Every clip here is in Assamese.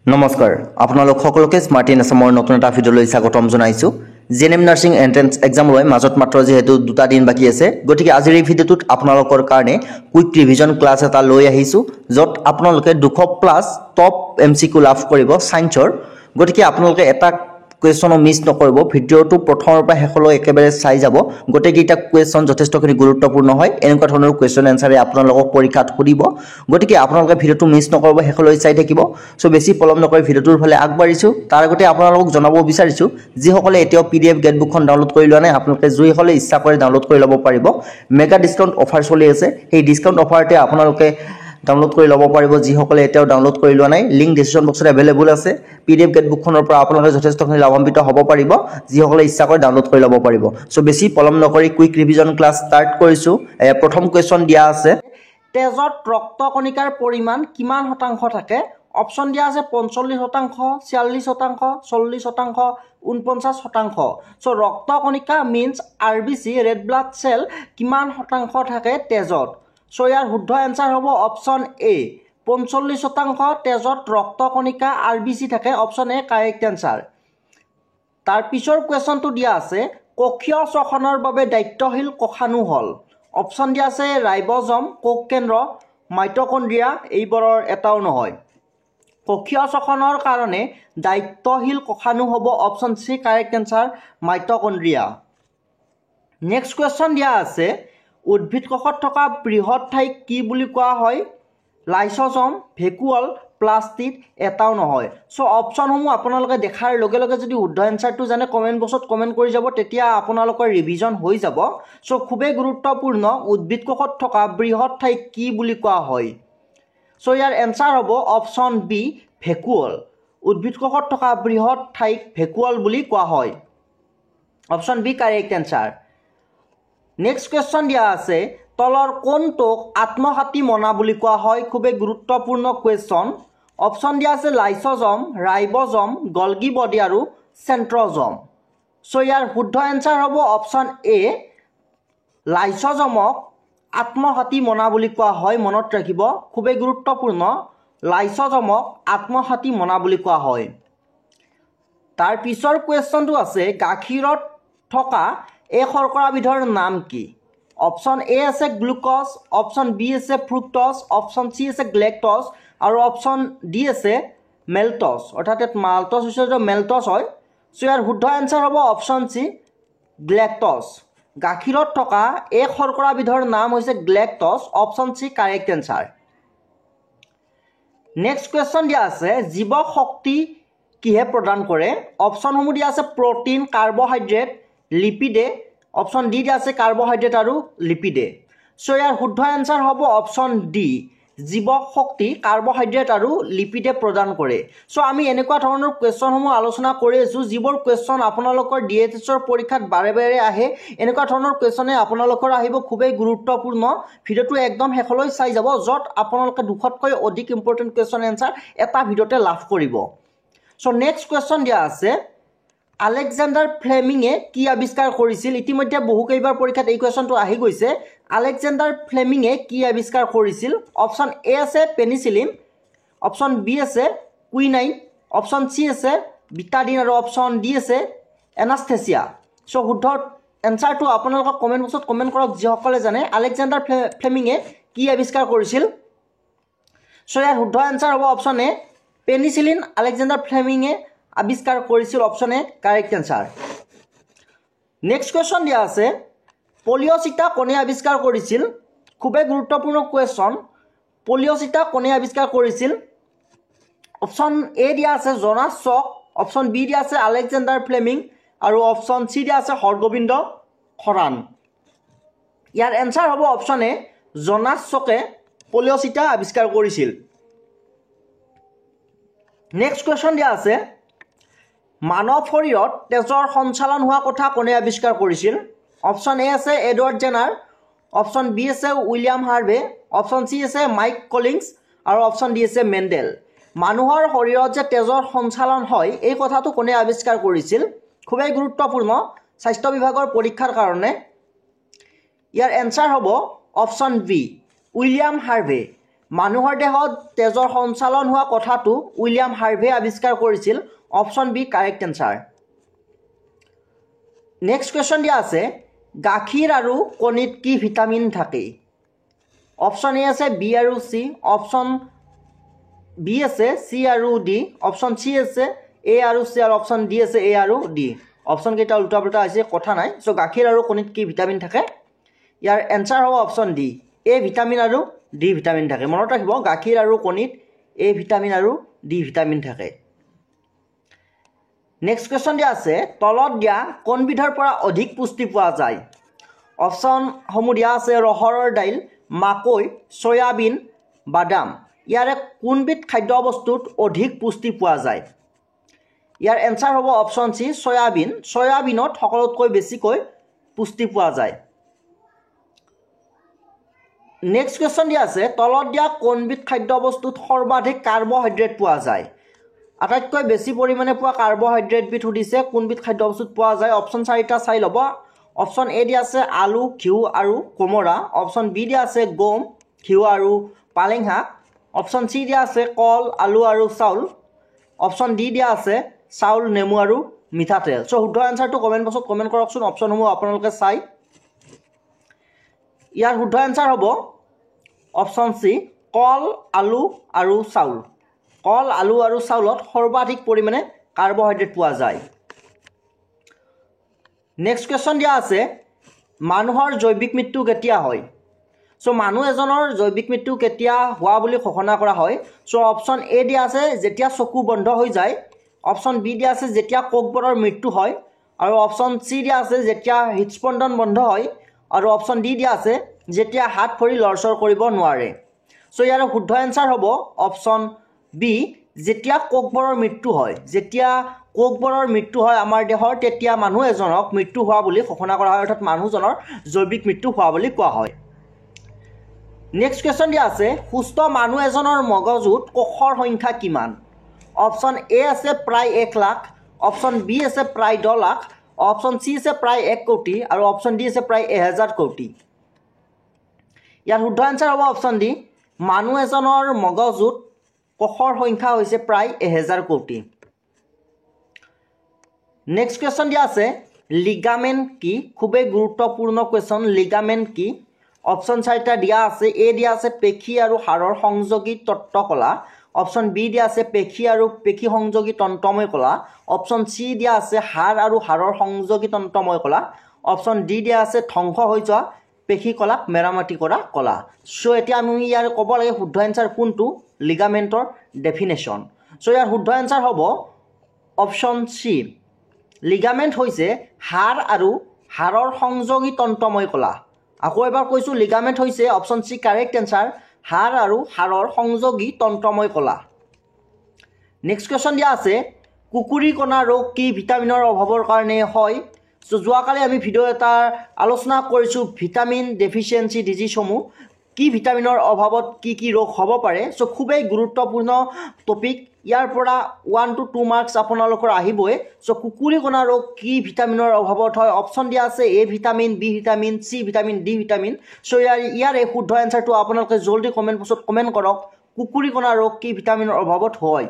নমস্কাৰ আপোনালোক সকলোকে স্মাৰ্ট ইন আছামৰ নতুন এটা ভিডিঅ'লৈ স্বাগতম জনাইছোঁ। জিএনএম নাৰ্ছিং এণ্ট্ৰেন্স এক্সামলৈ মাজত মাত্ৰ যিহেতু 2টা দিন বাকী আছে, গতিকে আজিৰ এই ভিডিঅ'টোত আপোনালোকৰ কাৰণে কুইক ৰিভিজন ক্লাছ এটা লৈ আহিছোঁ, য'ত আপোনালোকে 200+ টপ MCQ লাভ কৰিব ছায়েন্সৰ। গতিকে আপোনালোকে এটা কুৱেশ্যনো মিছ নকৰিব, ভিডিঅ'টো প্ৰথমৰ পৰা শেষলৈ একেবাৰে চাই যাব। গোটেইকেইটা কুৱেশ্যন যথেষ্টখিনি গুৰুত্বপূৰ্ণ হয়, এনেকুৱা ধৰণৰ কুৱেশ্যন এনচাৰে আপোনালোকক পৰীক্ষাত সুধিব। গতিকে আপোনালোকে ভিডিঅ'টো মিছ নকৰিব, শেষলৈ চাই থাকিব। চ' বেছি পলম নকৰি ভিডিঅ'টোৰ ফালে আগবাঢ়িছোঁ। তাৰ আগতে আপোনালোকক জনাব বিচাৰিছোঁ, যিসকলে এতিয়াও PDF গেটবুকখন ডাউনলোড কৰি লোৱা নাই, আপোনালোকে যিসকলে ইচ্ছা কৰে ডাউনলোড কৰি ল'ব পাৰিব। মেগা ডিছকাউণ্ট অফাৰ চলি আছে, সেই ডিছকাউণ্ট অফাৰতে আপোনালোকে ডাউনলোড কৰি ল'ব পাৰিব। যিসকলে এতিয়াও ডাউনলোড কৰি লোৱা নাই, লিংক ডিছক্ৰিপশ্যন বক্সত এভেইলেবল আছে। PDF গেটবুকখনৰ পৰা আপোনালোকে যথেষ্টখিনি লাভান্বিত হ'ব পাৰিব, যিসকলে ইচ্ছা কৰে ডাউনলোড কৰি ল'ব পাৰিব। চ' বেছি পলম নকৰি কুইক ৰিভিজন ক্লাছ ষ্টাৰ্ট কৰিছোঁ। প্ৰথম কুৱেশ্যন দিয়া আছে, তেজত ৰক্তকণিকাৰ পৰিমাণ কিমান শতাংশ থাকে? অপশ্যন দিয়া আছে 45%, 46%, 40%, 49%। চ' ৰক্তকণিকা means RBC red blood cell কিমান শতাংশ থাকে তেজত? চ' ইয়াৰ শুদ্ধ এনচাৰ হ'ব অপশ্যন A, 45% তেজত ৰক্তকণিকা RBC থাকে। Option A correct answer. তাৰ পিছৰ কুৱেশ্যনটো দিয়া আছে, কোষীয় শ্বসনৰ বাবে দায়িত্বশীল কোষাণু হ'ল? অপশ্যন দিয়া আছে ৰাইবজম, কোষ কেন্দ্ৰ, মাইটকণ্ড্ৰিয়া, এইবোৰৰ এটাও নহয়। কোষীয় শ্বসনৰ কাৰণে দায়িত্বশীল কোষাণু হ'ব option C correct answer, mitochondria. Next question দিয়া আছে, উদ্ভিদ কোষত থকা বৃহৎ ঠাইক কি বুলি কোৱা হয়? লাইচ'জম, ভেকুৱল, প্লাষ্টিড, এটাও নহয়। চ' অপশ্যনসমূহ আপোনালোকে দেখাৰ লগে লগে যদি শুদ্ধ এনচাৰটো জানে কমেণ্ট বক্সত কমেণ্ট কৰি যাব, তেতিয়া আপোনালোকৰ ৰিভিজন হৈ যাব। চ' খুবেই গুৰুত্বপূৰ্ণ, উদ্ভিদ কোষত থকা বৃহৎ ঠাইক কি বুলি কোৱা হয়? চ' ইয়াৰ এনচাৰ হ'ব অপশ্যন B, ভেকুৱল। উদ্ভিদ কোষত থকা বৃহৎ ঠাইক ভেকুৱল বুলি কোৱা হয়। Option B correct answer. Next question দিয়া আছে, তলৰ কোনটোক আত্মঘাতী মনা বুলি কোৱা হয়? খুবেই গুৰুত্বপূৰ্ণ কুৱেশ্যন। অপশ্যন দিয়া আছে লাইচ'জম, ৰাইবজম, গলগি বডি আৰু চেণ্ট্ৰজম। চ' ইয়াৰ শুদ্ধ এনচাৰ হ'ব অপশ্যন A, লাইচ'জমক আত্মঘাতী মনা বুলি কোৱা হয়। মনত ৰাখিব, খুবেই গুৰুত্বপূৰ্ণ, লাইচ'জমক আত্মঘাতী মনা বুলি কোৱা হয়। তাৰ পিছৰ কুৱেশ্যনটো আছে, গাখীৰত থকা এই শৰ্কৰাবিধৰ নাম কি? অপশ্যন A আছে গ্লুক'জ, অপশ্যন B আছে ফ্ৰুক্ট'জ, অপশ্যন C আছে গ্লেক্ট'জ আৰু অপশ্যন D আছে মেল্ট'জ। অৰ্থাৎ মাল্ট'জ হৈছে মেল্ট'জ হয়। চ' ইয়াৰ শুদ্ধ এনচাৰ হ'ব অপশ্যন C, গ্লেক্ট'জ। গাখীৰত থকা এই শৰ্কৰাবিধৰ নাম হৈছে galactose. Option C correct answer. Next question দিয়া আছে, জীৱক শক্তি কিহে প্ৰদান কৰে? অপশ্যনসমূহ দিয়া আছে প্ৰ'টিন, কাৰ্বহাইড্ৰেট, লিপিডে। অপশ্যন D দিয়া আছে কাৰ্বহাইড্ৰেট আৰু লিপিডে। চ' ইয়াৰ শুদ্ধ এনচাৰ হ'ব অপশ্যন D, জীৱক শক্তি কাৰ্বহাইড্ৰেট আৰু লিপিডে প্ৰদান কৰে। চ' আমি এনেকুৱা ধৰণৰ কুৱেশ্যনসমূহ আলোচনা কৰি আছোঁ, যিবোৰ কুৱেশ্যন আপোনালোকৰ DSSৰ পৰীক্ষাত বাৰে বাৰে আহে। এনেকুৱা ধৰণৰ কুৱেশ্যনে আপোনালোকৰ আহিব, খুবেই গুৰুত্বপূৰ্ণ। ভিডিঅ'টো একদম শেষলৈ চাই যাব, য'ত আপোনালোকে 200তকৈ অধিক ইম্পৰ্টেণ্ট কুৱেশ্যন এনচাৰ এটা ভিডিঅ'তে লাভ কৰিব। চ' নেক্সট কুৱেশ্যন দিয়া আছে, আলেকজেণ্ডাৰ ফ্লেমিঙে কি আৱিষ্কাৰ কৰিছিল? ইতিমধ্যে বহুকেইবাৰ পৰীক্ষাত এই কুৱেশ্যনটো আহি গৈছে। আলেকজেণ্ডাৰ ফ্লেমিঙে কি আৱিষ্কাৰ কৰিছিল? অপশ্যন A আছে পেনিচিলিন, অপশ্যন B আছে কুইনাইন, অপশ্যন C আছে বিটাডিন আৰু অপশ্যন D আছে এনাস্থেচিয়া। চ' শুদ্ধ এনচাৰটো আপোনালোকক কমেণ্ট বক্সত কমেণ্ট কৰক, যিসকলে জানে আলেকজেণ্ডাৰ ফ্লেমিঙে কি আৱিষ্কাৰ কৰিছিল। চ' ইয়াৰ শুদ্ধ এনচাৰ হ'ব অপশ্যন A, পেনিচিলিন আলেকজেণ্ডাৰ ফ্লেমিঙে আৱিষ্কাৰ কৰিছিল। Option A correct answer. Next question দিয়া আছে, পলিঅ'চিটা কোনে আৱিষ্কাৰ কৰিছিল? খুবেই গুৰুত্বপূৰ্ণ কুৱেশ্যন। পলিঅ'চিটা কোনে আৱিষ্কাৰ কৰিছিল? অপশ্যন A দিয়া আছে জনাছ চক, অপশ্যন B দিয়া আছে আলেকজেণ্ডাৰ ফ্লেমিং আৰু অপশ্যন C দিয়া আছে হৰগোবিন্দ খৰান। ইয়াৰ এনচাৰ হ'ব অপশ্যন A, জনাছ চকে পলিঅ'চিটা আৱিষ্কাৰ কৰিছিল। নেক্সট কুৱেশ্যন দিয়া আছে, মানৱ শৰীৰত তেজৰ সঞ্চালন হোৱা কথা কোনে আৱিষ্কাৰ কৰিছিল? অপশ্যন A আছে এডৱাৰ্ড জেনাৰ, অপশ্যন B আছে উইলিয়াম হাৰ্ভে, অপশ্যন C আছে মাইক কলিংছ আৰু অপশ্যন D আছে মেণ্ডেল। মানুহৰ শৰীৰত যে তেজৰ সঞ্চালন হয়, এই কথাটো কোনে আৱিষ্কাৰ কৰিছিল? খুবেই গুৰুত্বপূৰ্ণ স্বাস্থ্য বিভাগৰ পৰীক্ষাৰ কাৰণে। ইয়াৰ এনচাৰ হ'ব অপশ্যন B, উইলিয়াম হাৰ্ভে। মানুহৰ দেহত তেজৰ সঞ্চালন হোৱা কথাটো উইলিয়াম হাৰ্ভে আৱিষ্কাৰ কৰিছিল option B correct answer next question দিয়া আছে গাখীৰ আৰু কণীত কি ভিটামিন থাকে অপশ্যন এ আছে বি আৰু চি অপশ্যন বি আছে চি আৰু ডি অপশ্যন চি আছে এ আৰু চি আৰু অপশ্যন ডি আছে এ আৰু ডি অপশ্যন কেইটা উল্টা পুল্টা হৈছে কথা নাই সো গাখীৰ আৰু কণীত কি ভিটামিন থাকে ইয়াৰ এনচাৰ হ'ব অপশ্যন ডি এ ভিটামিন আৰু ডি ভিটামিন থাকে মনত ৰাখিব গাখীৰ আৰু কণীত এ ভিটামিন আৰু ডি ভিটামিন থাকে নেক্সট কুৱেশ্যন দিয়া আছে তলত দিয়া কোনবিধৰ পৰা অধিক পুষ্টি পোৱা যায় অপশ্যনসমূহ দিয়া আছে ৰহৰৰ দাইল মাকৈ সয়াবিন বাদাম ইয়াৰে কোনবিধ খাদ্য বস্তুত অধিক পুষ্টি পোৱা যায় ইয়াৰ এনচাৰ হ'ব অপশ্যন চি সয়াবিন সয়াবিনত সকলোতকৈ বেছিকৈ পুষ্টি পোৱা যায় নেক্সট কুৱেশ্যন দিয়া আছে তলত দিয়া কোনবিধ খাদ্য বস্তুত সৰ্বাধিক কাৰ্বহাইড্ৰেট পোৱা যায় আটাইতকৈ বেছি পৰিমাণে পোৱা কাৰ্বহাইড্ৰেটবিধ সুধিছে কোনবিধ খাদ্য বস্তুত পোৱা যায় অপশ্যন চাৰিটা চাই ল'ব অপশ্যন এ দিয়া আছে আলু ঘিউ আৰু কোমোৰা অপশ্যন বি দিয়া আছে গম ঘিউ আৰু পালেং শাক অপশ্যন চি দিয়া আছে কল আলু আৰু চাউল অপশ্যন ডি দিয়া আছে চাউল নেমু আৰু মিঠাতেল সো শুদ্ধ এনচাৰটো কমেণ্ট বক্সত কমেণ্ট কৰকচোন অপশ্যনসমূহ আপোনালোকে চাই ইয়াৰ শুদ্ধ এনচাৰ হ'ব অপশ্যন চি কল আলু আৰু চাউল কল আলু আৰু চাউলত সৰ্বাধিক পৰিমাণে কাৰ্বহাইড্ৰেট পোৱা যায় নেক্সট কুৱেশ্যন দিয়া আছে মানুহৰ জৈৱিক মৃত্যু কেতিয়া হয় সো মানুহ এজনৰ জৈৱিক মৃত্যু কেতিয়া হোৱা বুলি ঘোষণা কৰা হয় সো অপশ্যন এ দিয়া আছে যেতিয়া চকু বন্ধ হৈ যায় অপশ্যন বি দিয়া আছে যেতিয়া কোষবোৰৰ মৃত্যু হয় আৰু অপশ্যন চি দিয়া আছে যেতিয়া হৃদস্পন্দন বন্ধ হয় আৰু অপশ্যন ডি দিয়া আছে যেতিয়া হাত ভৰি লৰচৰ কৰিব নোৱাৰে সো ইয়াৰ শুদ্ধ এনচাৰ হ'ব অপশ্যন বি যেতিয়া কোষবোৰৰ মৃত্যু হয় যেতিয়া কোষবোৰৰ মৃত্যু হয় আমাৰ দেহৰ তেতিয়া মানুহ এজনক মৃত্যু হোৱা বুলি ঘোষণা কৰা হয় অৰ্থাৎ মানুহজনৰ জৈৱিক মৃত্যু হোৱা বুলি কোৱা হয় নেক্সট কুৱেশ্যন দিয়া আছে সুস্থ মানুহ এজনৰ মগজুত কোষৰ সংখ্যা কিমান অপশ্যন এ আছে প্ৰায় 1 লাখ অপশ্যন বি আছে প্ৰায় 10 লাখ অপশ্যন চি আছে প্ৰায় 1 কোটি আৰু অপশ্যন ডি আছে প্ৰায় 1000 কোটি ইয়াৰ শুদ্ধ এনচাৰ হ'ব অপশ্যন ডি মানুহ এজনৰ মগজুত কোষৰ সংখ্যা হৈছে প্ৰায় 1000 কোটি নেক্সট কুৱেশ্যন দিয়া আছে লিগামেণ্ট কি খুবেই গুৰুত্বপূৰ্ণ কুৱেশ্যন লিগামেণ্ট কি অপশ্যন চাৰিটা দিয়া আছে এ দিয়া আছে পেশী আৰু হাড়ৰ সংযোগী তত্ত্বকলা অপশ্যন বি দিয়া আছে পেশী আৰু পেশী সংযোগী তন্ত্ৰময় কলা অপশ্যন চি দিয়া আছে হাড় আৰু হাড়ৰ সংযোগী তন্ত্ৰময় কলা অপশ্যন ডি দিয়া আছে ধ্বংস হৈ যোৱা পেশী কলাক মেৰামতি কৰা কলা সো এতিয়া আমি ইয়াৰ ক'ব লাগে শুদ্ধ এনচাৰ কোনটো লিগামেণ্টৰ ডেফিনেশ্যন সো ইয়াৰ শুদ্ধ এনচাৰ হ'ব অপশ্যন চি লিগামেণ্ট হৈছে হাড় আৰু হাড়ৰ সংযোগী তন্ত্ৰময় কলা আকৌ এবাৰ কৈছোঁ লিগামেণ্ট হৈছে অপশ্যন চি কাৰেক্ট এনচাৰ হাড় আৰু হাড়ৰ সংযোগী তন্ত্ৰময় কলা নেক্সট কুৱেশ্যন দিয়া আছে কুকুৰী কণা ৰোগ কি ভিটামিনৰ অভাৱৰ কাৰণে হয় সো যোৱাকালি আমি ভিডিঅ' এটা আলোচনা কৰিছোঁ ভিটামিন ডেফিচিয়েঞ্চি ডিজিজসমূহ কি ভিটামিনৰ অভাৱত কি ৰোগ হ'ব পাৰে সো খুবেই গুৰুত্বপূৰ্ণ টপিক ইয়াৰ পৰা 1 to 2 মাৰ্কছ আপোনালোকৰ আহিবই সো কুকুৰী কণা ৰোগ কি ভিটামিনৰ অভাৱত হয় অপশ্যন দিয়া আছে A vitamin B vitamin C vitamin D vitamin so ইয়াৰ এই শুদ্ধ এনচাৰটো আপোনালোকে জলদি কমেণ্ট বক্সত কমেণ্ট কৰক কুকুৰী কণা ৰোগ কি ভিটামিনৰ অভাৱত হয়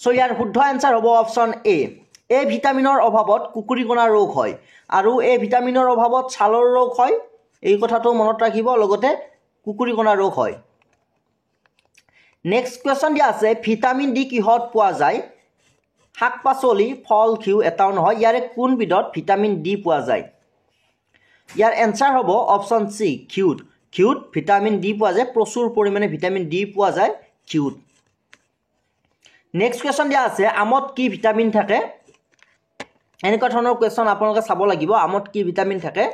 সো ইয়াৰ শুদ্ধ এনচাৰ হ'ব অপশ্যন এ ভিটামিনৰ অভাৱত কুকুৰী কণা ৰোগ হয় আৰু এই ভিটামিনৰ অভাৱত ছালৰ ৰোগ হয় এই কথাটো মনত ৰাখিব লগতে কুকুৰী কণা ৰোগ হয় নেক্সট কুৱেশ্যন দিয়া আছে ভিটামিন ডি কিহত পোৱা যায় শাক পাচলি ফল ঘিউ এটাও নহয় ইয়াৰে কোনবিধত ভিটামিন ডি পোৱা যায় ইয়াৰ এনচাৰ হ'ব অপশ্যন চি ঘিউত ভিটামিন ডি পোৱা যায় প্ৰচুৰ পৰিমাণে ভিটামিন ডি পোৱা যায় ঘিউত নেক্সট কুৱেশ্যন দিয়া আছে আমত কি ভিটামিন থাকে এনেকুৱা ধৰণৰ কুৱেশ্যন আপোনালোকে চাব লাগিব আমত কি ভিটামিন থাকে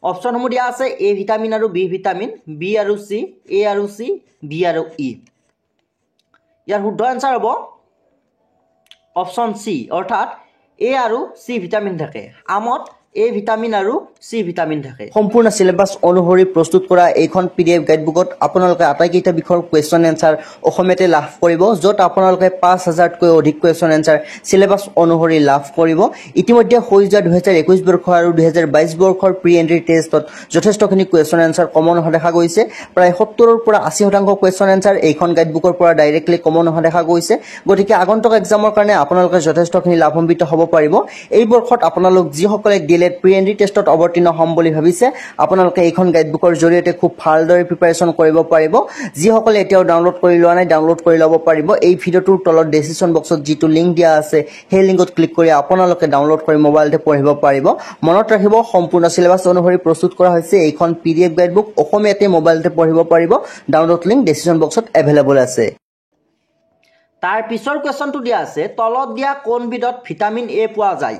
অপশ্যনসমূহ দিয়া আছে এ ভিটামিন আৰু বি ভিটামিন বি আৰু চি এ আৰু চি বি আৰু ই ইয়াৰ শুদ্ধ এনচাৰ হ'ব অপশ্যন চি অৰ্থাৎ এ আৰু চি ভিটামিন থাকে আমত এ ভিটামিন আৰু চি ভিটামিন থাকে সম্পূৰ্ণ সিলেবাস অনুসৰি প্ৰস্তুত কৰা এইখন PDF গাইডবুকত আপোনালোকে আটাইকেইটা বিষয়ৰ কোৱেশ্চন এনসাৰ অসমীয়াতে লাভ কৰিব য'ত আপোনালোকে 5000তকৈ অধিক কোৱেশ্চন এনসাৰ সিলেবাস অনুসৰি লাভ কৰিব ইতিমধ্যে হৈ যোৱা 2021 বৰ্ষ আৰু 2022 বৰ্ষৰ প্ৰি এন্ট্ৰি টেষ্টত যথেষ্টখিনি কোৱেশ্চন এনসাৰ কমন হোৱা দেখা গৈছে প্ৰায় 70ৰ পৰা 80% কোৱেশ্চন এনসাৰ এইখন গাইডবুকৰ পৰা ডাইৰেক্টলি কমন হোৱা দেখা গৈছে গতিকে আগন্তুক এক্সামৰ কাৰণে আপোনালোকে যথেষ্টখিনি লাভান্বিত হ'ব পাৰিব এই বৰ্ষত আপোনালোক যিসকলে ডিএলএড প্ৰি এন্ট্ৰি টেষ্টত অৱতীৰ্ণ হ'ম বুলি ভাবিছে আপোনালোকে এইখন গাইডবুকৰ জৰিয়তে খুব ভালদৰে প্ৰিপাৰেচন কৰিব পাৰিব যিসকলে এতিয়াও ডাউনলোড কৰি লোৱা নাই ডাউনলোড কৰি ল'ব পাৰিব এই ভিডিঅ'টোৰ তলত ডেসক্ৰিপচন বক্সত যিটো লিংক দিয়া আছে সেই লিংকত ক্লিক কৰি আপোনালোকে ডাউনলোড কৰি মোবাইলতে পঢ়িব পাৰিব মনত ৰাখিব সম্পূৰ্ণ সিলেবাস অনুসৰি প্ৰস্তুত কৰা হৈছে এইখন PDF গাইডবুক অসমীয়াতে মোবাইলতে পঢ়িব পাৰিব ডাউনলোড লিংক ডেসক্ৰিপচন বক্সত এভেইলেবল আছে তাৰ পিছৰ কোৱেশ্চনটো দিয়া আছে তলত দিয়া কোনবিধত ভিটামিন এ পোৱা যায়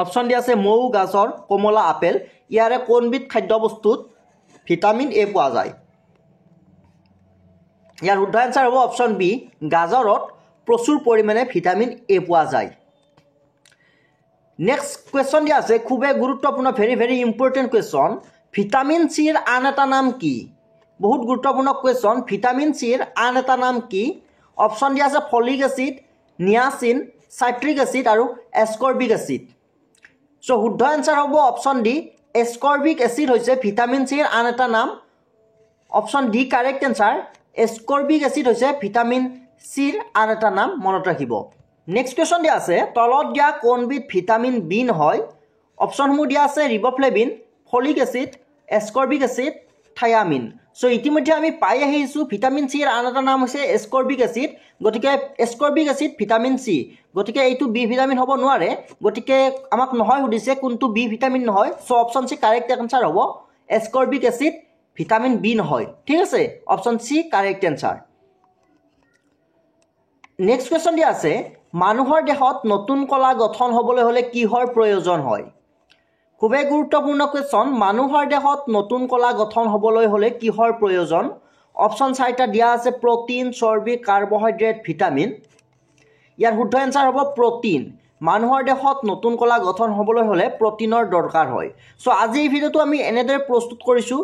অপচন দিয়া আছে মৌ গাজৰ কমলা আপেল ইয়াৰে কোনবিধ খাদ্যবস্তুত ভিটামিন এ পোৱা যায় ইয়াৰ শুদ্ধ আনসাৰ হ'ব অপচন বি গাজৰত প্ৰচুৰ পৰিমাণে ভিটামিন এ পোৱা যায় নেক্সট কোৱেশ্চন দিয়া আছে খুবেই গুৰুত্বপূৰ্ণ ভেৰি ইম্পৰ্টেন্ট কোৱেশ্চন ভিটামিন সিৰ আন এটা নাম কি বহুত গুৰুত্বপূৰ্ণ কোৱেশ্চন ভিটামিন সিৰ আন এটা নাম কি অপচন দিয়া আছে folic acid niacin citric acid আৰু এসকৰ্বিক এসিড সো শুদ্ধ আনসাৰ হ'ব অপচন ডি এসকৰ্বিক এসিড হৈছে ভিটামিন সিৰ আন এটা নাম option D correct answer ascorbic acid হৈছে ভিটামিন সিৰ আন এটা নাম মনত ৰাখিব নেক্সট কোৱেশ্চন দিয়া আছে তলত দিয়া কোনবিধ ভিটামিন বি নহয় অপচনসমূহ দিয়া আছে riboflavin folic acid ascorbic acid thiamine so ইতিমধ্যে আমি পাই আহিছো ভিটামিন সিৰ আন এটা নাম হৈছে এসকৰ্বিক এসিড গতিকে এসকৰ্বিক এসিড ভিটামিন সি গতিকে এইটো বি ভিটামিন হ'ব নোৱাৰে গতিকে আমাক নহয় সুধিছে কোনটো বি ভিটামিন নহয় so option C correct answer হ'ব এসকৰ্বিক এসিড ভিটামিন বি নহয় ঠিক আছে option C correct answer next question দিয়া আছে মানুহৰ দেহত নতুন কলা গঠন হ'বলৈ হলে কিহৰ প্ৰয়োজন হয় খুবেই গুৰুত্বপূৰ্ণ কোৱেশ্চন মানুহৰ দেহত নতুন কলা গঠন হ'বলৈ হলে কিহৰ প্ৰয়োজন অপচন 4টা দিয়া আছে প্ৰটিন চৰ্বি কাৰ্বহাইড্ৰেট ভিটামিন ইয়াৰ শুদ্ধ আনসাৰ হ'ব প্ৰটিন মানুহৰ দেহত নতুন কলা গঠন হ'বলৈ হলে প্ৰটিনৰ দৰকাৰ হয় সো আজি এই ভিডিঅ'টো আমি এনেদৰে প্ৰস্তুত কৰিছো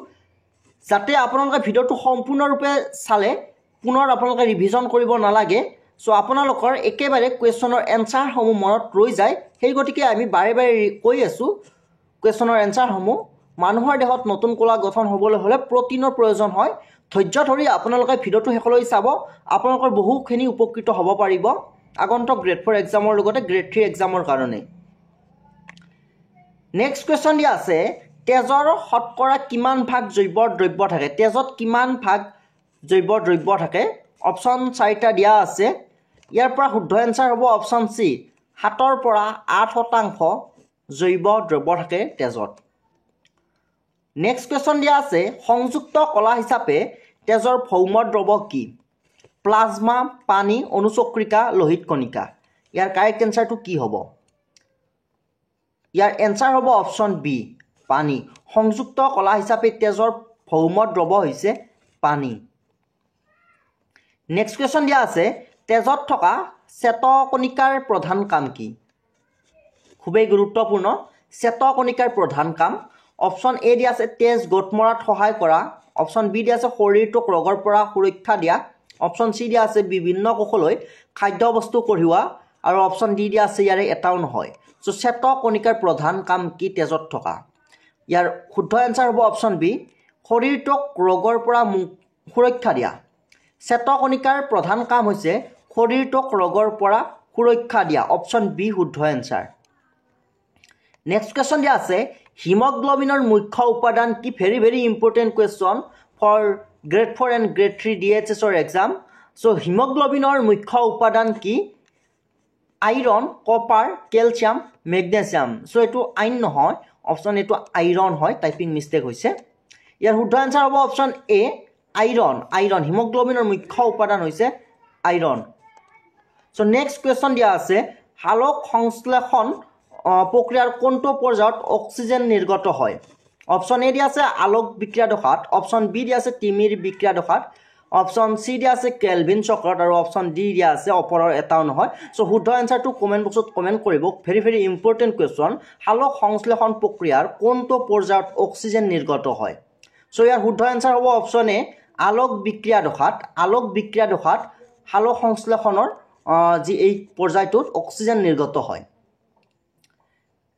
যাতে আপোনালোকে ভিডিঅ'টো সম্পূৰ্ণৰূপে চালে পুনৰ আপোনালোকে ৰিভিজন কৰিব নালাগে সো আপোনালোকৰ একেবাৰে কোৱেশ্চনৰ এনসাৰসমূহ মনত ৰৈ যায় সেই গতিকে আমি বাৰে কৈ আছো কোৱেশ্চনৰ এনসাৰসমূহ মানুহৰ দেহত নতুন কলা গঠন হ'বলৈ হলে প্ৰটিনৰ প্ৰয়োজন হয় ধৈৰ্য ধৰি আপোনালোকে ভিডিঅ'টো শেষলৈ চাব আপোনালোকৰ বহুখিনি উপকৃত হ'ব পাৰিব আগন্তুক গ্ৰেড 4 এক্সামৰ লগতে গ্ৰেড 3 এক্সামৰ কাৰণে নেক্সট কোৱেশ্চন দিয়া আছে তেজৰ শতকৰা কিমান ভাগ জৈৱ দ্ৰব্য থাকে তেজত কিমান ভাগ জৈৱ দ্ৰব্য থাকে অপচন 4টা দিয়া আছে ইয়াৰ পৰা শুদ্ধ আনসাৰ হ'ব অপচন সি 7ৰ পৰা 8% জৈৱ দ্ৰব্য থাকে তেজত নেক্সট কোৱেশ্চন দিয়া আছে সংযুক্ত কলা হিচাপে তেজৰ ভৌম দ্ৰব্য কি প্লাজমা পানী অনুচক্ৰিকা লোহিত কণিকা ইয়াৰ কাৰেক্ট আনসাৰটো কি হ'ব ইয়াৰ আনসাৰ হ'ব অপচন বি পানী সংযুক্ত কলা হিচাপে তেজৰ ভৌম দ্ৰব্য হৈছে পানী নেক্সট কোৱেশ্চন দিয়া আছে তেজত থকা চেতকণিকাৰ প্ৰধান কাম কি খুবেই গুৰুত্বপূৰ্ণ চেতকণিকাৰ প্ৰধান কাম অপচন এ দিয়া আছে তেজ গোট মৰাত সহায় কৰা অপচন বি দিয়া আছে শৰীৰটোক ৰোগৰ পৰা সুৰক্ষা দিয়া অপচন সি দিয়া আছে বিভিন্ন কোষলৈ খাদ্য বস্তু কঢ়িওৱা আৰু অপচন ডি দিয়া আছে ইয়াৰে এটাও নহয় সো চেতকণিকাৰ প্ৰধান কাম কি তেজত থকা ইয়াৰ শুদ্ধ আনসাৰ হ'ব অপচন বি শৰীৰটোক ৰোগৰ পৰা সুৰক্ষা দিয়া চেতকণিকাৰ প্ৰধান কাম হৈছে শৰীৰটোক ৰোগৰ পৰা সুৰক্ষা দিয়া অপচন বি শুদ্ধ আনসাৰ নেক্সট কোৱেশ্চন দিয়া আছে হিমোগ্লোবিনৰ মুখ্য উপাদান কি very important question for grade 4 and grade 3 DHSৰ এক্সাম সো হিমোগ্লোবিনৰ মুখ্য উপাদান কি iron copper calcium magnesium so এটো আইন নহয় অপচন এটো আইৰন হয় টাইপিং মিষ্টেক হৈছে ইয়াৰ শুদ্ধ আনসাৰ হ'ব অপচন এ আইৰন হিমোগ্লোবিনৰ মুখ্য উপাদান হৈছে আইৰন সো নেক্সট কোৱেশ্চন দিয়া আছে হালক সংশ্লেষণ প্ৰক্ৰিয়াৰ কোনটো পৰ্যায়ত অক্সিজেন নিৰ্গত হয় অপচন এ দিয়া আছে আলোক বিক্ৰিয়া দশাত অপচন বি দিয়া আছে তিমিৰ বিক্ৰিয়া দশাত অপশ্যন চি দিয়া আছে কেলভিন চক্ৰত আৰু অপশ্যন ডি দিয়া আছে ওপৰৰ এটাও নহয় সো শুদ্ধ এনসাৰটো কমেন্ট বক্সত কমেন্ট কৰিব ভেৰি ইম্পৰ্টেন্ট কোৱেশ্চন সালোক সংশ্লেষণ প্ৰক্ৰিয়াৰ কোনটো পৰ্যায়ত অক্সিজেন নিৰ্গত হয় সো ইয়াৰ শুদ্ধ এনসাৰ হ'ব অপশ্যন এ আলোক বিক্ৰিয়া দশাত সালোক সংশ্লেষণৰ যি এই পৰ্যায়টোত অক্সিজেন নিৰ্গত হয়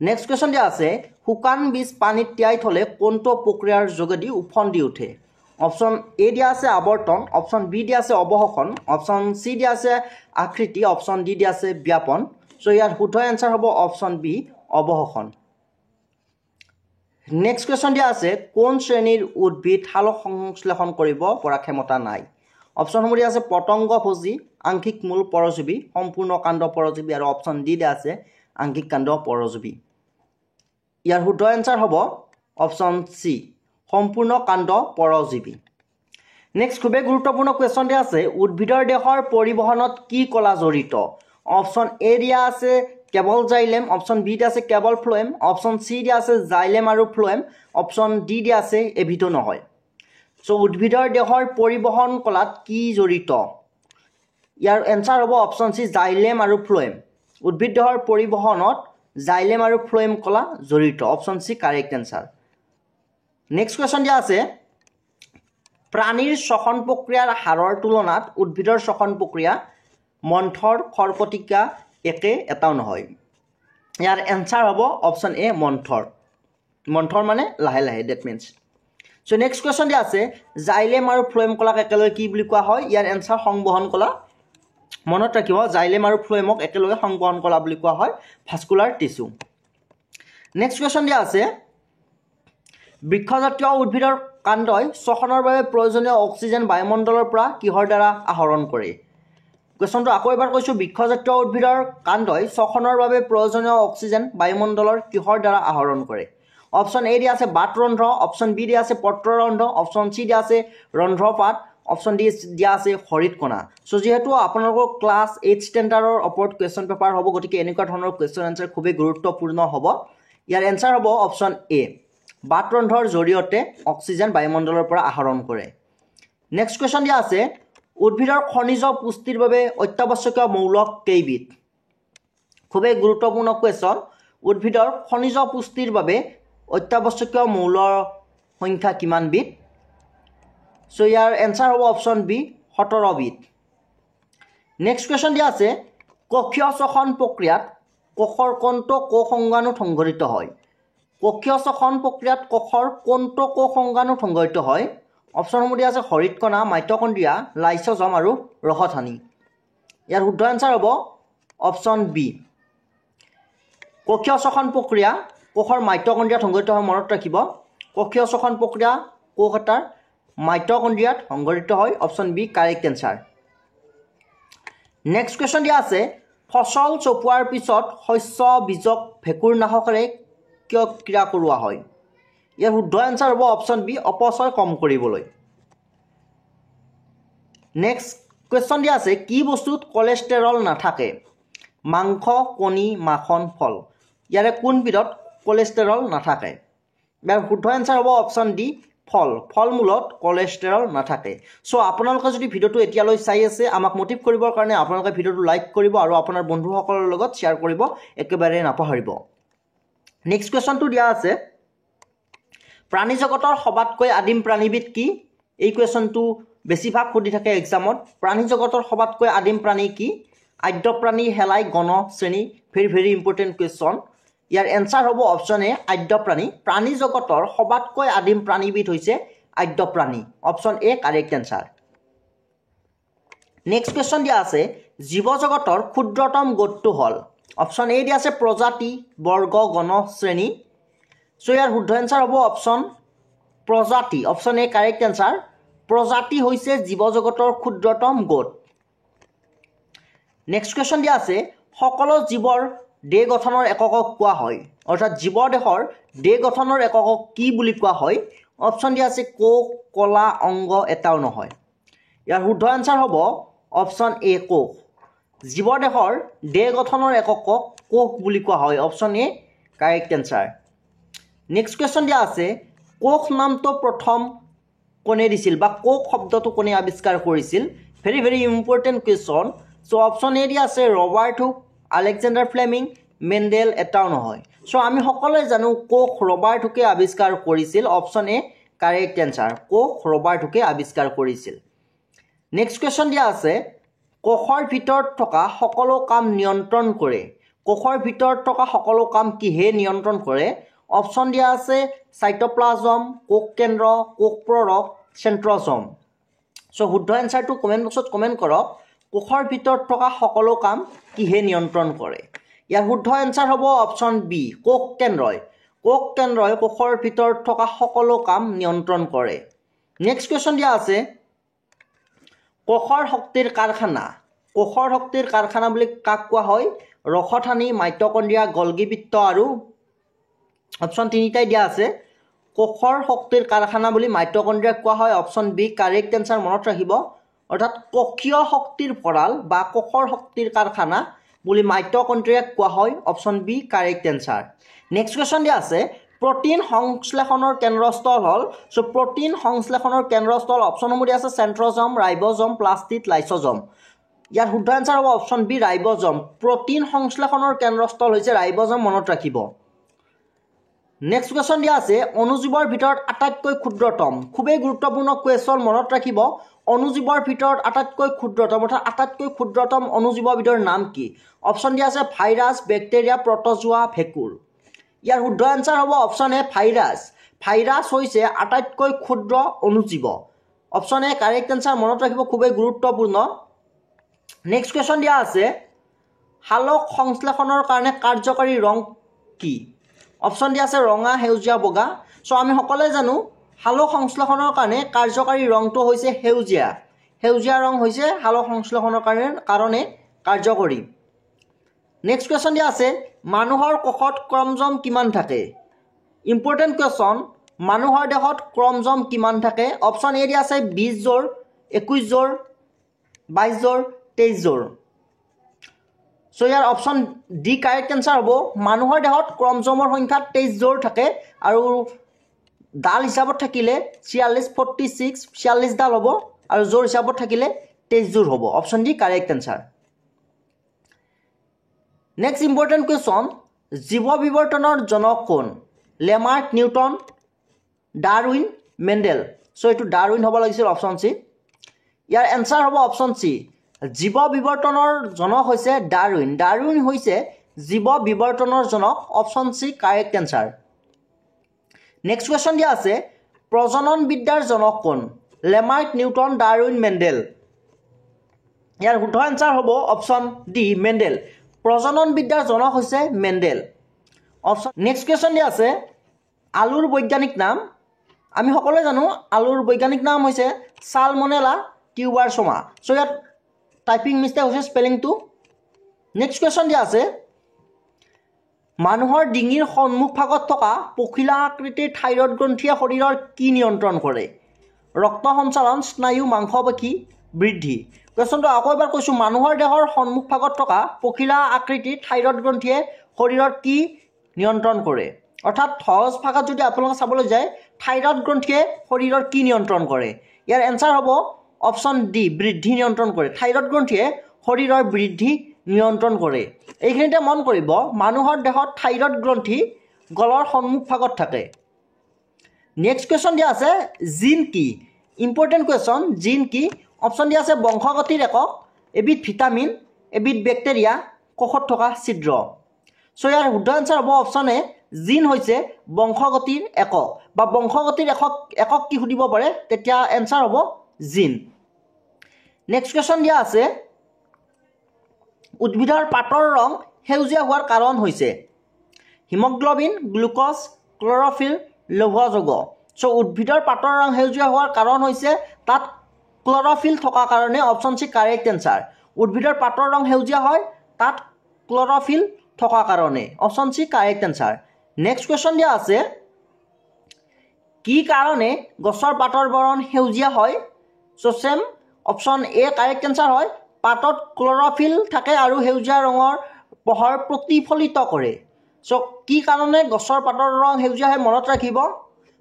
নেক্সট কোৱেশ্চন দিয়া আছে শুকান বীজ পানীত তিয়াই থলে কোনটো প্ৰক্ৰিয়াৰ যোগেদি উফন্দি উঠে অপশ্যন এ দিয়া আছে আৱৰ্তন অপশ্যন বি দিয়া আছে অৱশোষণ অপশ্যন চি দিয়া আছে আকৃতি অপশ্যন ডি দিয়া আছে ব্যাপন সো ইয়াৰ শুদ্ধ এনসাৰ হ'ব অপশ্যন বি অৱশোষণ নেক্সট কোৱেশ্চন দিয়া আছে কোন শ্ৰেণীৰ উদ্ভিদ সালোক সংশ্লেষণ কৰিব পৰা ক্ষমতা নাই অপশ্যনসমূহ দিয়া আছে পতংগভোজী আংশিক মূল পৰজীৱী সম্পূৰ্ণ কাণ্ড পৰজীৱী আৰু অপশ্যন ডি দিয়া আছে আংশিক কাণ্ড পৰজীৱী ইয়াৰ শুদ্ধ এনসাৰ হ'ব অপশ্যন চি সম্পূৰ্ণ কাণ্ড পৰজীৱী নেক্সট খুবেই গুৰুত্বপূৰ্ণ কোৱেশ্চন দিয়া আছে উদ্ভিদৰ দেহৰ পৰিবহণত কি কলা জড়িত অপশ্যন এ দিয়া আছে কেৱল জাইলেম অপশ্যন বি দিয়া আছে কেৱল ফ্লোয়েম অপশ্যন চি দিয়া আছে জাইলেম আৰু ফ্লোয়েম অপশ্যন ডি দিয়া আছে এবিটো নহয় সো উদ্ভিদৰ দেহৰ পৰিবহণ কলাত কি জড়িত ইয়াৰ এনসাৰ হ'ব অপশ্যন চি জাইলেম আৰু ফ্লোয়েম উদ্ভিদ দেহৰ পৰিবহণত জাইলেম আৰু ফ্লোয়েম কলা জড়িত option C correct answer next question দিয়া আছে প্ৰাণীৰ শ্বসন প্ৰক্ৰিয়াৰ হাৰৰ তুলনাত উদ্ভিদৰ শ্বসন প্ৰক্ৰিয়া মন্থৰ খৰকটিকা একে এটাও নহয় ইয়াৰ এনসাৰ হ'ব অপশ্যন এ মন্থৰ মানে লাহে লাহে that means so next question দিয়া আছে জাইলেম আৰু ফ্লোয়েম কলাক একেলগে কি বুলি কোৱা হয় ইয়াৰ এনসাৰ সংবহন কলা মনত ৰাখিব জাইলেম আৰু ফ্লোয়েমক একেলগে সংবহন কলা বুলি কোৱা হয় ভাস্কুলাৰ টিস্যু নেক্সট কোৱেশ্চন দিয়া আছে বৃক্ষজাতীয় উদ্ভিদৰ কাণ্ডই শ্বসনৰ বাবে প্ৰয়োজনীয় অক্সিজেন বায়ুমণ্ডলৰ পৰা কিহৰ দ্বাৰা আহৰণ কৰে কোৱেশ্চনটো আকৌ এবাৰ কৈছোঁ বৃক্ষজাতীয় উদ্ভিদৰ কাণ্ডই শ্বসনৰ বাবে প্ৰয়োজনীয় অক্সিজেন বায়ুমণ্ডলৰ কিহৰ দ্বাৰা আহৰণ কৰে অপশ্যন এ দিয়া আছে বাটৰন্ধ্ৰ অপশ্যন বি দিয়া আছে পত্ৰৰন্ধ্ৰ অপশ্যন চি দিয়া আছে ৰন্ধ্ৰপাত অপশ্যন ডি দিয়া আছে হৰিতকণা সো যেহেতু আপোনালোকৰ ক্লাছ 8 ষ্টেণ্ডাৰ্ডৰ ওপৰত কোৱেশ্চন পেপাৰ হ'ব গতিকে এনেকুৱা ধৰণৰ কোৱেশ্চন এনসাৰ খুবেই গুৰুত্বপূৰ্ণ হ'ব ইয়াৰ এনসাৰ হ'ব অপশ্যন এ বাটৰন্ধ্ৰৰ জৰিয়তে অক্সিজেন বায়ুমণ্ডলৰ পৰা আহৰণ কৰে নেক্সট কোৱেশ্চন দিয়া আছে উদ্ভিদৰ খনিজ পুষ্টিৰ বাবে অত্যাৱশ্যকীয় মৌল কেইবিধ খুবেই গুৰুত্বপূৰ্ণ কোৱেশ্চন উদ্ভিদৰ খনিজ পুষ্টিৰ বাবে অত্যাৱশ্যকীয় মৌলৰ সংখ্যা কিমান বিধ সো ইয়াৰ এনসাৰ হ'ব অপশ্যন বি 17 বিধ নেক্সট কোৱেশ্চন দিয়া আছে কোষীয় শ্বসন প্ৰক্ৰিয়াত কোষৰ কোনটো কোষ অংগাণু সংঘটিত হয় কোষীয় শ্বসন প্ৰক্ৰিয়াত কোষৰ কোনটো কোষ অংগাণু সংঘটিত হয় অপশ্যনসমূহ দিয়া আছে হৰিতকণা মাইটকণ্ড্ৰিয়া লাইসোজম আৰু ৰসথানি ইয়াৰ শুদ্ধ এনসাৰ হ'ব অপশ্যন বি কোষীয় শ্বসন প্ৰক্ৰিয়া কোষৰ মাইটকণ্ড্ৰিয়াত সংঘটিত হয় মনত ৰাখিব কোষীয় শ্বসন প্ৰক্ৰিয়া কোষ এটাৰ মাইটকণ্ড্ৰিয়াত সংঘটিত হয় option B correct answer next question দিয়া আছে ফসল চপোৱাৰ পিছত শস্য বীজক ভেঁকুৰনাশকেৰে কিয় ক্ৰিয়া কৰোৱা হয় ইয়াৰ শুদ্ধ এনসাৰ হ'ব অপশ্যন বি অপচয় কম কৰিবলৈ নেক্সট কোৱেশ্চন দিয়া আছে কি বস্তুত কোলেষ্টৰল নাথাকে মাংস কণী মাখন ফল ইয়াৰে কোনবিধত কোলেষ্টৰল নাথাকে ইয়াৰ শুদ্ধ এনসাৰ হ'ব অপশ্যন ডি ফলমূলত কোলেষ্টৰল নাথাকে সো আপোনালোকে যদি ভিডিঅ'টো এতিয়ালৈ চাই আছে আমাক মোটিভ কৰিবৰ কাৰণে আপোনালোকে ভিডিঅ'টো লাইক কৰিব আৰু আপোনাৰ বন্ধুসকলৰ লগত শ্বেয়াৰ কৰিব একেবাৰে নাপাহৰিব নেক্সট কোৱেশ্চনটো দিয়া আছে প্ৰাণী জগতৰ সবাতকৈ আদিম প্ৰাণীবিধ কি এই কোৱেশ্চনটো বেছিভাগ সুধি থাকে এক্সামত প্ৰাণী জগতৰ সবাতকৈ আদিম প্ৰাণী কি আদ্য প্ৰাণী হেলাই গণ শ্ৰেণী ভেৰি ইম্পৰ্টেণ্ট কোৱেশ্চন ইয়াৰ এনসাৰ হ'ব অপশ্যন এ আদ্য প্ৰাণী জগতৰ সবাতকৈ আদিম প্ৰাণীবিধ হৈছে আদ্য প্ৰাণী option A correct answer next question দিয়া আছে জীৱ জগতৰ ক্ষুদ্ৰতম গোটটো হ'ল অপশ্যন এ দিয়া আছে প্ৰজাতি বৰ্গ গণ শ্ৰেণী সো ইয়াৰ শুদ্ধ এনসাৰ হ'ব অপশ্যন প্ৰজাতি অপশ্যন এ কাৰেক্ট এনসাৰ প্ৰজাতি হৈছে জীৱ জগতৰ ক্ষুদ্ৰতম গোট নেক্সট কোৱেশ্চন দিয়া আছে সকলো জীৱৰ দেহ গঠনৰ এককক কোৱা হয় অৰ্থাৎ জীৱ দেহৰ দেহ গঠনৰ এককক কি বুলি কোৱা হয় অপশ্যন দিয়া আছে কোষ কলা অংগ এটাও নহয় ইয়াৰ শুদ্ধ এনসাৰ হ'ব অপশ্যন এ কোষ জীৱ দেহৰ দেহ গঠনৰ এককক কোষ বুলি কোৱা হয় option A correct answer next question দিয়া আছে কোষ নামটো প্ৰথম কোনে দিছিল বা কোক শব্দটো কোনে আৱিষ্কাৰ কৰিছিল very very important question so' option A দিয়া আছে Robert Hooke Alexander Fleming Mendel এটাও নহয় চ' আমি সকলোৱে জানো কোক ৰবাৰ্ট হুকে আৱিষ্কাৰ কৰিছিল অপশ্যন এ কাৰেক্ট এনচাৰ কোক ৰবাৰ্ট হুকে আৱিষ্কাৰ কৰিছিল নেক্সট কুৱেশ্যন দিয়া আছে কোষৰ ভিতৰত থকা সকলো কাম নিয়ন্ত্ৰণ কৰে কোষৰ ভিতৰত থকা সকলো কাম কিহে নিয়ন্ত্ৰণ কৰে অপশ্যন দিয়া আছে সাইটোপ্লাজম কোষ কেন্দ্ৰ কোষ প্ৰৰক সেন্ট্ৰজম চ' শুদ্ধ এনচাৰটো কমেণ্ট বক্সত কমেণ্ট কৰক কোষৰ ভিতৰত থকা সকলো কাম কিহে নিয়ন্ত্ৰণ কৰে ইয়াৰ শুদ্ধ এনচাৰ হ'ব অপশ্যন বি কোষ কেন্দ্ৰই কোষৰ ভিতৰত থকা সকলো কাম নিয়ন্ত্ৰণ কৰে নেক্সট কুৱেশ্যন দিয়া আছে কোষৰ শক্তিৰ কাৰখানা বুলি কাক কোৱা হয় ৰসথানী মাইটকণ্ড্ৰিয়া গলগি বৃত্ত আৰু অপশ্যন তিনিটাই দিয়া আছে কোষৰ শক্তিৰ কাৰখানা বুলি মাইটকণ্ড্ৰিয়াক কোৱা হয় অপশ্যন বি কাৰেক্ট এনচাৰ মনত ৰাখিব অৰ্থাৎ কোষীয় শক্তিৰ ভঁৰাল বা কোষৰ শক্তিৰ কাৰখানা বুলি মাইটকণ্ড্ৰিয়াক কোৱা হয় option B correct answer next question দিয়া আছে প্ৰটিন সংশ্লেষণৰ কেন্দ্ৰস্থল হ'ল চ' প্ৰটিন সংশ্লেষণৰ কেন্দ্ৰস্থল অপশ্যনসমূহ দিয়া আছে চেন্ট্ৰজম ৰাইবজম প্লাষ্টিড লাইচজম ইয়াৰ শুদ্ধ এনচাৰ হ'ব অপশ্যন বি ৰাইবজম প্ৰটিন সংশ্লেষণৰ কেন্দ্ৰস্থল হৈছে ৰাইবজম মনত ৰাখিব নেক্সট কুৱেশ্যন দিয়া আছে অণুজীৱৰ ভিতৰত আটাইতকৈ ক্ষুদ্ৰতম খুবেই গুৰুত্বপূৰ্ণ কুৱেশ্যন মনত ৰাখিব অণুজীৱৰ ভিতৰত আটাইতকৈ ক্ষুদ্ৰতম অৰ্থাৎ আটাইতকৈ ক্ষুদ্ৰতম অণুজীৱবিধৰ নাম কি অপশ্যন দিয়া আছে ভাইৰাছ বেক্টেৰিয়া প্ৰটজোৱা ভেঁকুৰ ইয়াৰ শুদ্ধ এনচাৰ হ'ব অপশ্যন এ ভাইৰাছ হৈছে আটাইতকৈ ক্ষুদ্ৰ অণুজীৱ অপশ্যন এ কাৰেক্ট এনচাৰ মনত ৰাখিব খুবেই গুৰুত্বপূৰ্ণ নেক্সট কুৱেশ্যন দিয়া আছে সালোক সংশ্লেষণৰ কাৰণে কাৰ্যকাৰী ৰং কি অপশ্যন দিয়া আছে ৰঙা সেউজীয়া বগা চ' আমি সকলোৱে জানো সালোক সংশ্লেষণৰ কাৰণে কাৰ্যকাৰী ৰংটো হৈছে সেউজীয়া ৰং হৈছে সালোক সংশ্লেষণৰ কাৰণে কাৰ্যকৰী নেক্সট কুৱেশ্যন দিয়া আছে মানুহৰ কোষত ক্ৰমজম কিমান থাকে ইম্পৰ্টেণ্ট কুৱেশ্যন মানুহৰ দেহত ক্ৰমজম কিমান থাকে অপশ্যন এ দিয়া আছে 20 জোৰ 21 জোৰ 22 জোৰ 23 জোৰ চ' ইয়াৰ অপশ্যন ডি কাৰেক্ট এনচাৰ হ'ব মানুহৰ দেহত ক্ৰমজমৰ সংখ্যা 23 জোৰ থাকে আৰু ডাল হিচাপত থাকিলে 46 ডাল হ'ব আৰু জোৰ হিচাপত থাকিলে 23 জোৰ হ'ব option D correct answer next important question জীৱ বিৱৰ্তনৰ জনক কোন লেমাৰ্ক নিউটন ডাৰউইন মেণ্ডেল চ' এইটো ডাৰউইন হ'ব লাগিছিল অপশ্যন চি ইয়াৰ এনচাৰ হ'ব অপশ্যন চি জীৱ বিৱৰ্তনৰ জনক হৈছে ডাৰউইন হৈছে জীৱ বিৱৰ্তনৰ জনক option C correct answer next question দিয়া আছে প্ৰজনন বিদ্যাৰ জনক কোন লেমাৰ্ক নিউটন ডাৰউইন মেণ্ডেল ইয়াৰ শুদ্ধ এনচাৰ হ'ব অপশ্যন ডি মেণ্ডেল প্ৰজনন বিদ্যাৰ জনক হৈছে মেণ্ডেল অপশ্যন নেক্সট কুৱেশ্যন দিয়া আছে আলুৰ বৈজ্ঞানিক নাম আমি সকলোৱে জানো আলুৰ বৈজ্ঞানিক নাম হৈছে সালমনেলা টিউবাৰছমা চ' ইয়াত টাইপিং মিষ্টেক হৈছে স্পেলিংটো নেক্সট কুৱেশ্যন দিয়া আছে মানুহৰ ডিঙিৰ সন্মুখ ভাগত থকা পখিলা আকৃতিৰ থাইৰয়ড গ্ৰন্থিয়ে শৰীৰৰ কি নিয়ন্ত্ৰণ কৰে ৰক্ত সঞ্চালন স্নায়ু মাংসপেশী বৃদ্ধি কুৱেশ্যনটো আকৌ এবাৰ কৈছোঁ মানুহৰ দেহৰ সন্মুখ ভাগত থকা পখিলা আকৃতিৰ থাইৰয়ড গ্ৰন্থিয়ে শৰীৰৰ কি নিয়ন্ত্ৰণ কৰে অৰ্থাৎ সহজ ভাষাত যদি আপোনালোকে চাবলৈ যায় থাইৰয়ড গ্ৰন্থিয়ে শৰীৰৰ কি নিয়ন্ত্ৰণ কৰে ইয়াৰ এনচাৰ হ'ব অপশ্যন ডি বৃদ্ধি নিয়ন্ত্ৰণ কৰে থাইৰয়ড গ্ৰন্থিয়ে শৰীৰৰ বৃদ্ধি নিয়ন্ত্ৰণ কৰে এইখিনিতে মন কৰিব মানুহৰ দেহত থাইৰয়ড গ্ৰন্থি গলৰ সন্মুখ ভাগত থাকে নেক্সট কুৱেশ্যন দিয়া আছে জিন কি ইম্পৰ্টেণ্ট কুৱেশ্যন জিন কি অপশ্যন দিয়া আছে বংশগতিৰ একক এবিধ ভিটামিন এবিধ বেক্টেৰিয়া কোষত থকা ছিদ্ৰ চ' ইয়াৰ শুদ্ধ এনচাৰ হ'ব অপশ্যন এ জিন হৈছে বংশগতিৰ একক বা বংশগতিৰ একক কি সুধিব পাৰে তেতিয়া এনচাৰ হ'ব জিন নেক্সট কুৱেশ্যন দিয়া আছে উদ্ভিদৰ পাতৰ ৰং সেউজীয়া হোৱাৰ কাৰণ হৈছে হিমগ্লবিন গ্লুক'জ ক্লৰফিল লৌহ যৌগ চ' উদ্ভিদৰ পাতৰ ৰং সেউজীয়া হোৱাৰ কাৰণ হৈছে তাত ক্লৰফিল থকা কাৰণে অপশ্যন চি কাৰেক্ট এনচাৰ উদ্ভিদৰ পাতৰ ৰং সেউজীয়া হয় তাত ক্লৰফিল থকা কাৰণে option C correct answer next question দিয়া আছে কি কাৰণে গছৰ পাতৰ বৰণ সেউজীয়া হয় চ' চেম অপশ্যন এ কাৰেক্ট এনচাৰ হয় পাতত ক্লৰফিল থাকে আৰু সেউজীয়া ৰঙৰ পোহৰ প্ৰতিফলিত কৰে চ' কি কাৰণে গছৰ পাতৰ ৰং সেউজীয়া হয় মনত ৰাখিব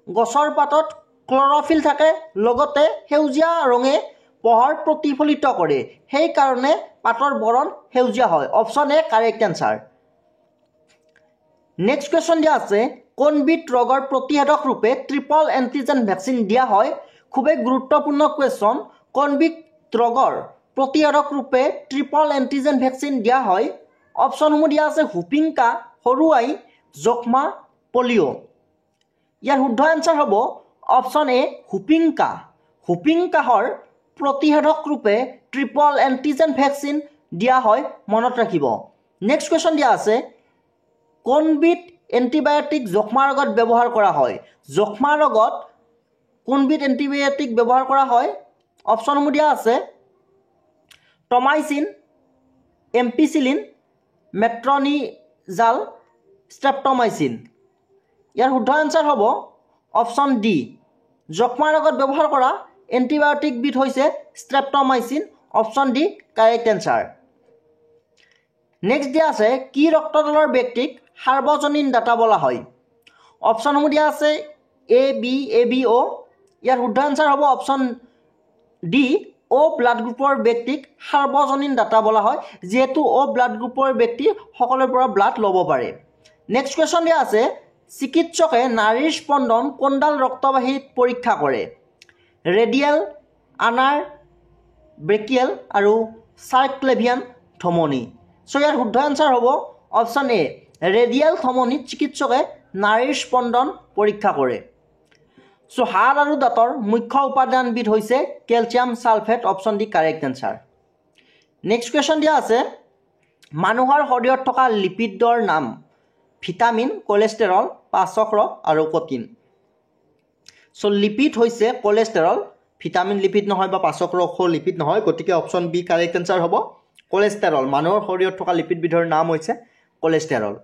গছৰ পাতত ক্লৰফিল থাকে লগতে সেউজীয়া ৰঙে পোহৰ প্ৰতিফলিত কৰে সেই কাৰণে পাতৰ বৰণ সেউজীয়া হয় অপচন এ কাৰেক্ট এনসাৰ নেক্সট কোৱেশ্চন দিয়া আছে কোনবিধ ৰোগৰ প্ৰতিষেধক ৰূপে ট্ৰিপল এন্টিজেন ভ্যাকচিন দিয়া হয় খুবই গুৰুত্বপূৰ্ণ কোৱেশ্চন কোনবিধ ৰোগৰ প্ৰতিষেধক ৰূপে ট্ৰিপল এন্টিজেন ভ্যাকচিন দিয়া হয় অপচনসমূহ দিয়া আছে হুপিং কাহ সৰু আই যক্ষ্মা পলিঅ' ইয়াৰ শুদ্ধ এনসাৰ হ'ব অপচন এ হুপিং কাহৰ প্ৰতিষেধক ৰূপে ট্ৰিপল এন্টিজেন ভ্যাকচিন দিয়া হয় মনত ৰাখিব নেক্সট কোৱেশ্চন দিয়া আছে কোনবিধ এন্টিবায়োটিক যক্ষ্মা ৰোগত ব্যৱহাৰ কৰা হয় যক্ষ্মা ৰোগত কোনবিধ এন্টিবায়োটিক ব্যৱহাৰ কৰা হয় অপচনসমূহ দিয়া আছে টমাইচিন এম্পিচিলিন মেট্ৰনিজাল ষ্ট্ৰেপ্টমাইচিন ইয়াৰ শুদ্ধ এনসাৰ হ'ব অপচন ডি যক্ষ্মা ৰোগত ব্যৱহাৰ কৰা এন্টিবায়োটিক বিধ হৈছে streptomycin option D correct answer next দিয়া আছে কি ৰক্তদলৰ ব্যক্তিক সাৰ্বজনীন দাতা বলা হয় অপচনসমূহ দিয়া আছে এ বি অ ইয়াৰ শুদ্ধ এনসাৰ হ'ব অপচন ডি অ ব্লাড গ্ৰুপৰ ব্যক্তিক সাৰ্বজনীন দাতা বলা হয় যেহেতু অ ব্লাড গ্ৰুপৰ ব্যক্তি সকলোৰ পৰা ব্লাড ল'ব পাৰে নেক্সট কোৱেশ্চন দিয়া আছে চিকিৎসকে নাৰীৰ স্পন্দন কোনডাল ৰক্তবাহীত পৰীক্ষা কৰে ৰেডিয়েল আনাৰ ব্ৰেকিয়েল আৰু সাৰ্কলেভিয়ান ধমনী সো ইয়াৰ শুদ্ধ এনসাৰ হ'ব অপচন এ ৰেডিয়েল ধমনীত চিকিৎসকে নাৰীৰ স্পন্দন পৰীক্ষা কৰে সো হাড় আৰু দাঁতৰ মুখ্য উপাদানবিধ হৈছে calcium sulphate option D correct answer next question দিয়া আছে মানুহৰ শৰীৰত থকা লিপিডৰ নাম ভিটামিন কোলেষ্টেৰল পাচক্ৰ আৰু প্ৰটিন সো লিপিড হৈছে কোলেষ্টেৰল ভিটামিন লিপিড নহয় বা পাচক্ৰ লিপিড নহয় গতিকে অপচন বি কাৰেক্ট এনসাৰ হ'ব কোলেষ্টেৰল মানুহৰ শৰীৰত থকা লিপিডবিধৰ নাম হৈছে কোলেষ্টেৰল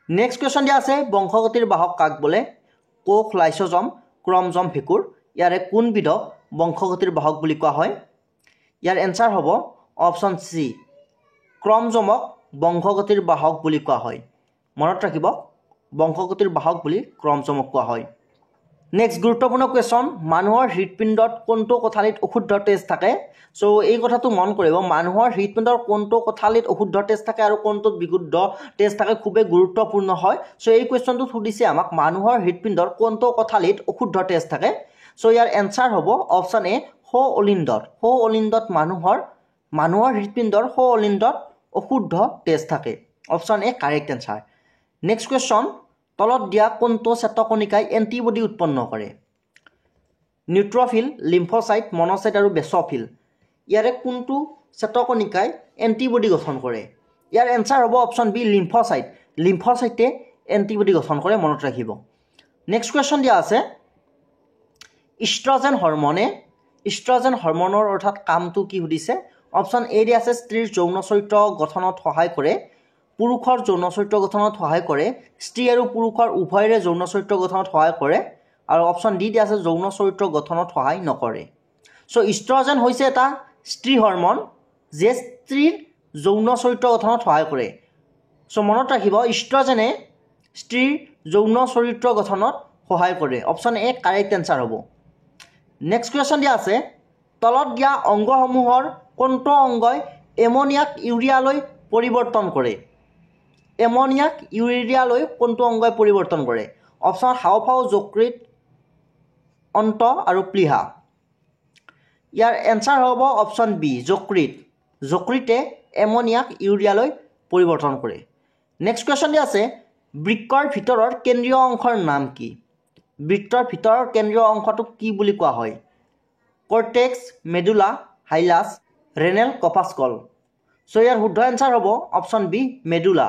নেক্সট কোৱেশ্চন দিয়া আছে বংশগতিৰ বাহক কাক বোলে কোষ লাইসোজম ক্ৰমজম ভেকুৰ ইয়াৰে কোনবিধক বংশগতিৰ বাহক বুলি কোৱা হয় ইয়াৰ এনসাৰ হ'ব অপচন সি ক্ৰমজমক বংশগতিৰ বাহক বুলি কোৱা হয় মনত ৰাখিব বংশগতিৰ বাহক বুলি ক্ৰমজমক কোৱা হয় নেক্সট গুৰুত্বপূৰ্ণ কোৱেশ্চন মানুহৰ হৃদপিণ্ডত কোনটো কোঠালিত অশুদ্ধ তেজ থাকে সো এই কথাটো মন কৰিব মানুহৰ হৃদপিণ্ডৰ কোনটো কোঠালিত অশুদ্ধ তেজ থাকে আৰু কোনটোত বিশুদ্ধ তেজ থাকে খুবেই গুৰুত্বপূৰ্ণ হয় সো এই কুৱেশ্চনটো সুধিছে আমাক মানুহৰ হৃদপিণ্ডৰ কোনটো কোঠালিত অশুদ্ধ তেজ থাকে সো ইয়াৰ এনসাৰ হ'ব অপচন এ সৌ অলিন্দত মানুহৰ হৃদপিণ্ডৰ সৌ অলিন্দত অশুদ্ধ তেজ থাকে অপচন এ কাৰেক্ট এনসাৰ নেক্সট কুৱেশ্চন তলত দিয়া কোনটো চেতকণিকাই এন্টিবডি উৎপন্ন কৰে নিউট্ৰফিল লিম্ফোসাইট মনোসাইট আৰু বেছফিল ইয়াৰে কোনটো চেতকণিকাই এন্টিবডি গঠন কৰে ইয়াৰ এনসাৰ হ'ব অপচন বি লিম্ফোসাইটে এন্টিবডি গঠন কৰে মনত ৰাখিব নেক্সট কুৱেশ্চন দিয়া আছে ইষ্ট্ৰজেন হৰমনৰ অৰ্থাৎ কামটো কি সুধিছে অপচন এ দিয়া আছে স্ত্ৰীৰ যৌন চৰিত্ৰ গঠনত সহায় কৰে পুৰুষৰ যৌন চৰিত্ৰ গঠনত সহায় কৰে স্ত্ৰী আৰু পুৰুষৰ উভয়ৰে যৌন চৰিত্ৰ গঠনত সহায় কৰে আৰু অপচন ডি দিয়া আছে যৌন চৰিত্ৰ গঠনত সহায় নকৰে সো ইষ্ট্ৰজেন হৈছে এটা স্ত্ৰী হৰমন যে স্ত্ৰীৰ যৌন চৰিত্ৰ গঠনত সহায় কৰে সো মনত ৰাখিব ইষ্ট্ৰজেনে স্ত্ৰীৰ যৌন চৰিত্ৰ গঠনত সহায় কৰে অপচন এ কাৰেক্ট এনসাৰ হ'ব নেক্সট কুৱেশ্চন দিয়া আছে তলত দিয়া অংগসমূহৰ কোনটো অংগই এমনিয়াক ইউৰিয়ালৈ পৰিৱৰ্তন কৰে কোনটো অংগই পৰিৱৰ্তন কৰে অপচন হাওঁফাওঁ যকৃত অন্ত আৰু প্লীহা ইয়াৰ এনসাৰ হ'ব অপচন বি যকৃতে এমনিয়াক ইউৰিয়ালৈ পৰিৱৰ্তন কৰে নেক্সট কুৱেশ্চন দিয়া আছে বৃক্কৰ ভিতৰৰ কেন্দ্ৰীয় অংশৰ নাম কি বৃত্তৰ ভিতৰৰ কেন্দ্ৰীয় অংশটোক কি বুলি কোৱা হয় কৰ্টেক্স মেডুলা হাইলাছ ৰেনেল কপাস্কল সো ইয়াৰ শুদ্ধ এনসাৰ হ'ব অপচন বি মেডুলা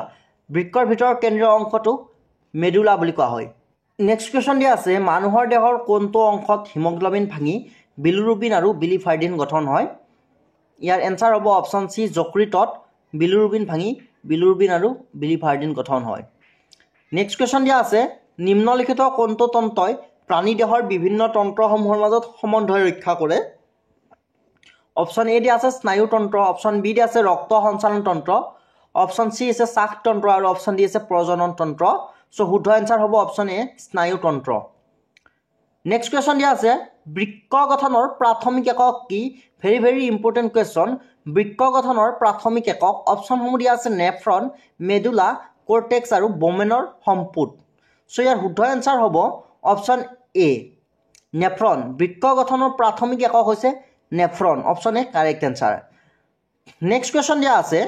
বৃক্কৰ ভিতৰৰ কেন্দ্ৰীয় অংশটোক মেডুলা বুলি কোৱা হয় নেক্সট কুৱেশ্চন দিয়া আছে মানুহৰ দেহৰ কোনটো অংশত হিমোগ্লোবিন ভাঙি বিলিৰুবিন আৰু বিলিফাৰ্ডিন গঠন হয় ইয়াৰ এনসাৰ হ'ব অপচন সি যকৃতত বিলিৰুবিন ভাঙি বিলিৰুবিন আৰু বিলিফাৰ্ডিন গঠন হয় নেক্সট কুৱেশ্চন দিয়া আছে নিম্নলিখিত কোনটো তন্ত্ৰই প্ৰাণী দেহৰ বিভিন্ন তন্ত্ৰসমূহৰ মাজত সমন্বয় ৰক্ষা কৰে অপচন এ দিয়া আছে স্নায়ুতন্ত্ৰ অপচন বি দিয়া আছে ৰক্ত সঞ্চালন তন্ত্ৰ অপচন সি আছে শ্বাসতন্ত্ৰ আৰু অপচন ডি আছে প্ৰজনন তন্ত্ৰ সো শুদ্ধ এনসাৰ হ'ব অপচন এ স্নায়ুতন্ত্ৰ নেক্সট কুৱেশ্যন দিয়া আছে বৃক্ক গঠনৰ প্ৰাথমিক একক কি ভেৰি ভেৰি ইম্পৰ্টেণ্ট কুৱেশ্যন বৃক্ক গঠনৰ প্ৰাথমিক একক অপশ্যনসমূহ দিয়া আছে নেফ্ৰন মেডুলা কৰ্টেক্স আৰু বোমেনৰ সম্পুট চ' ইয়াৰ শুদ্ধ এনচাৰ হ'ব অপশ্যন এ নেফ্ৰন বৃক্ক গঠনৰ প্ৰাথমিক একক হৈছে nephron option A correct answer next question দিয়া আছে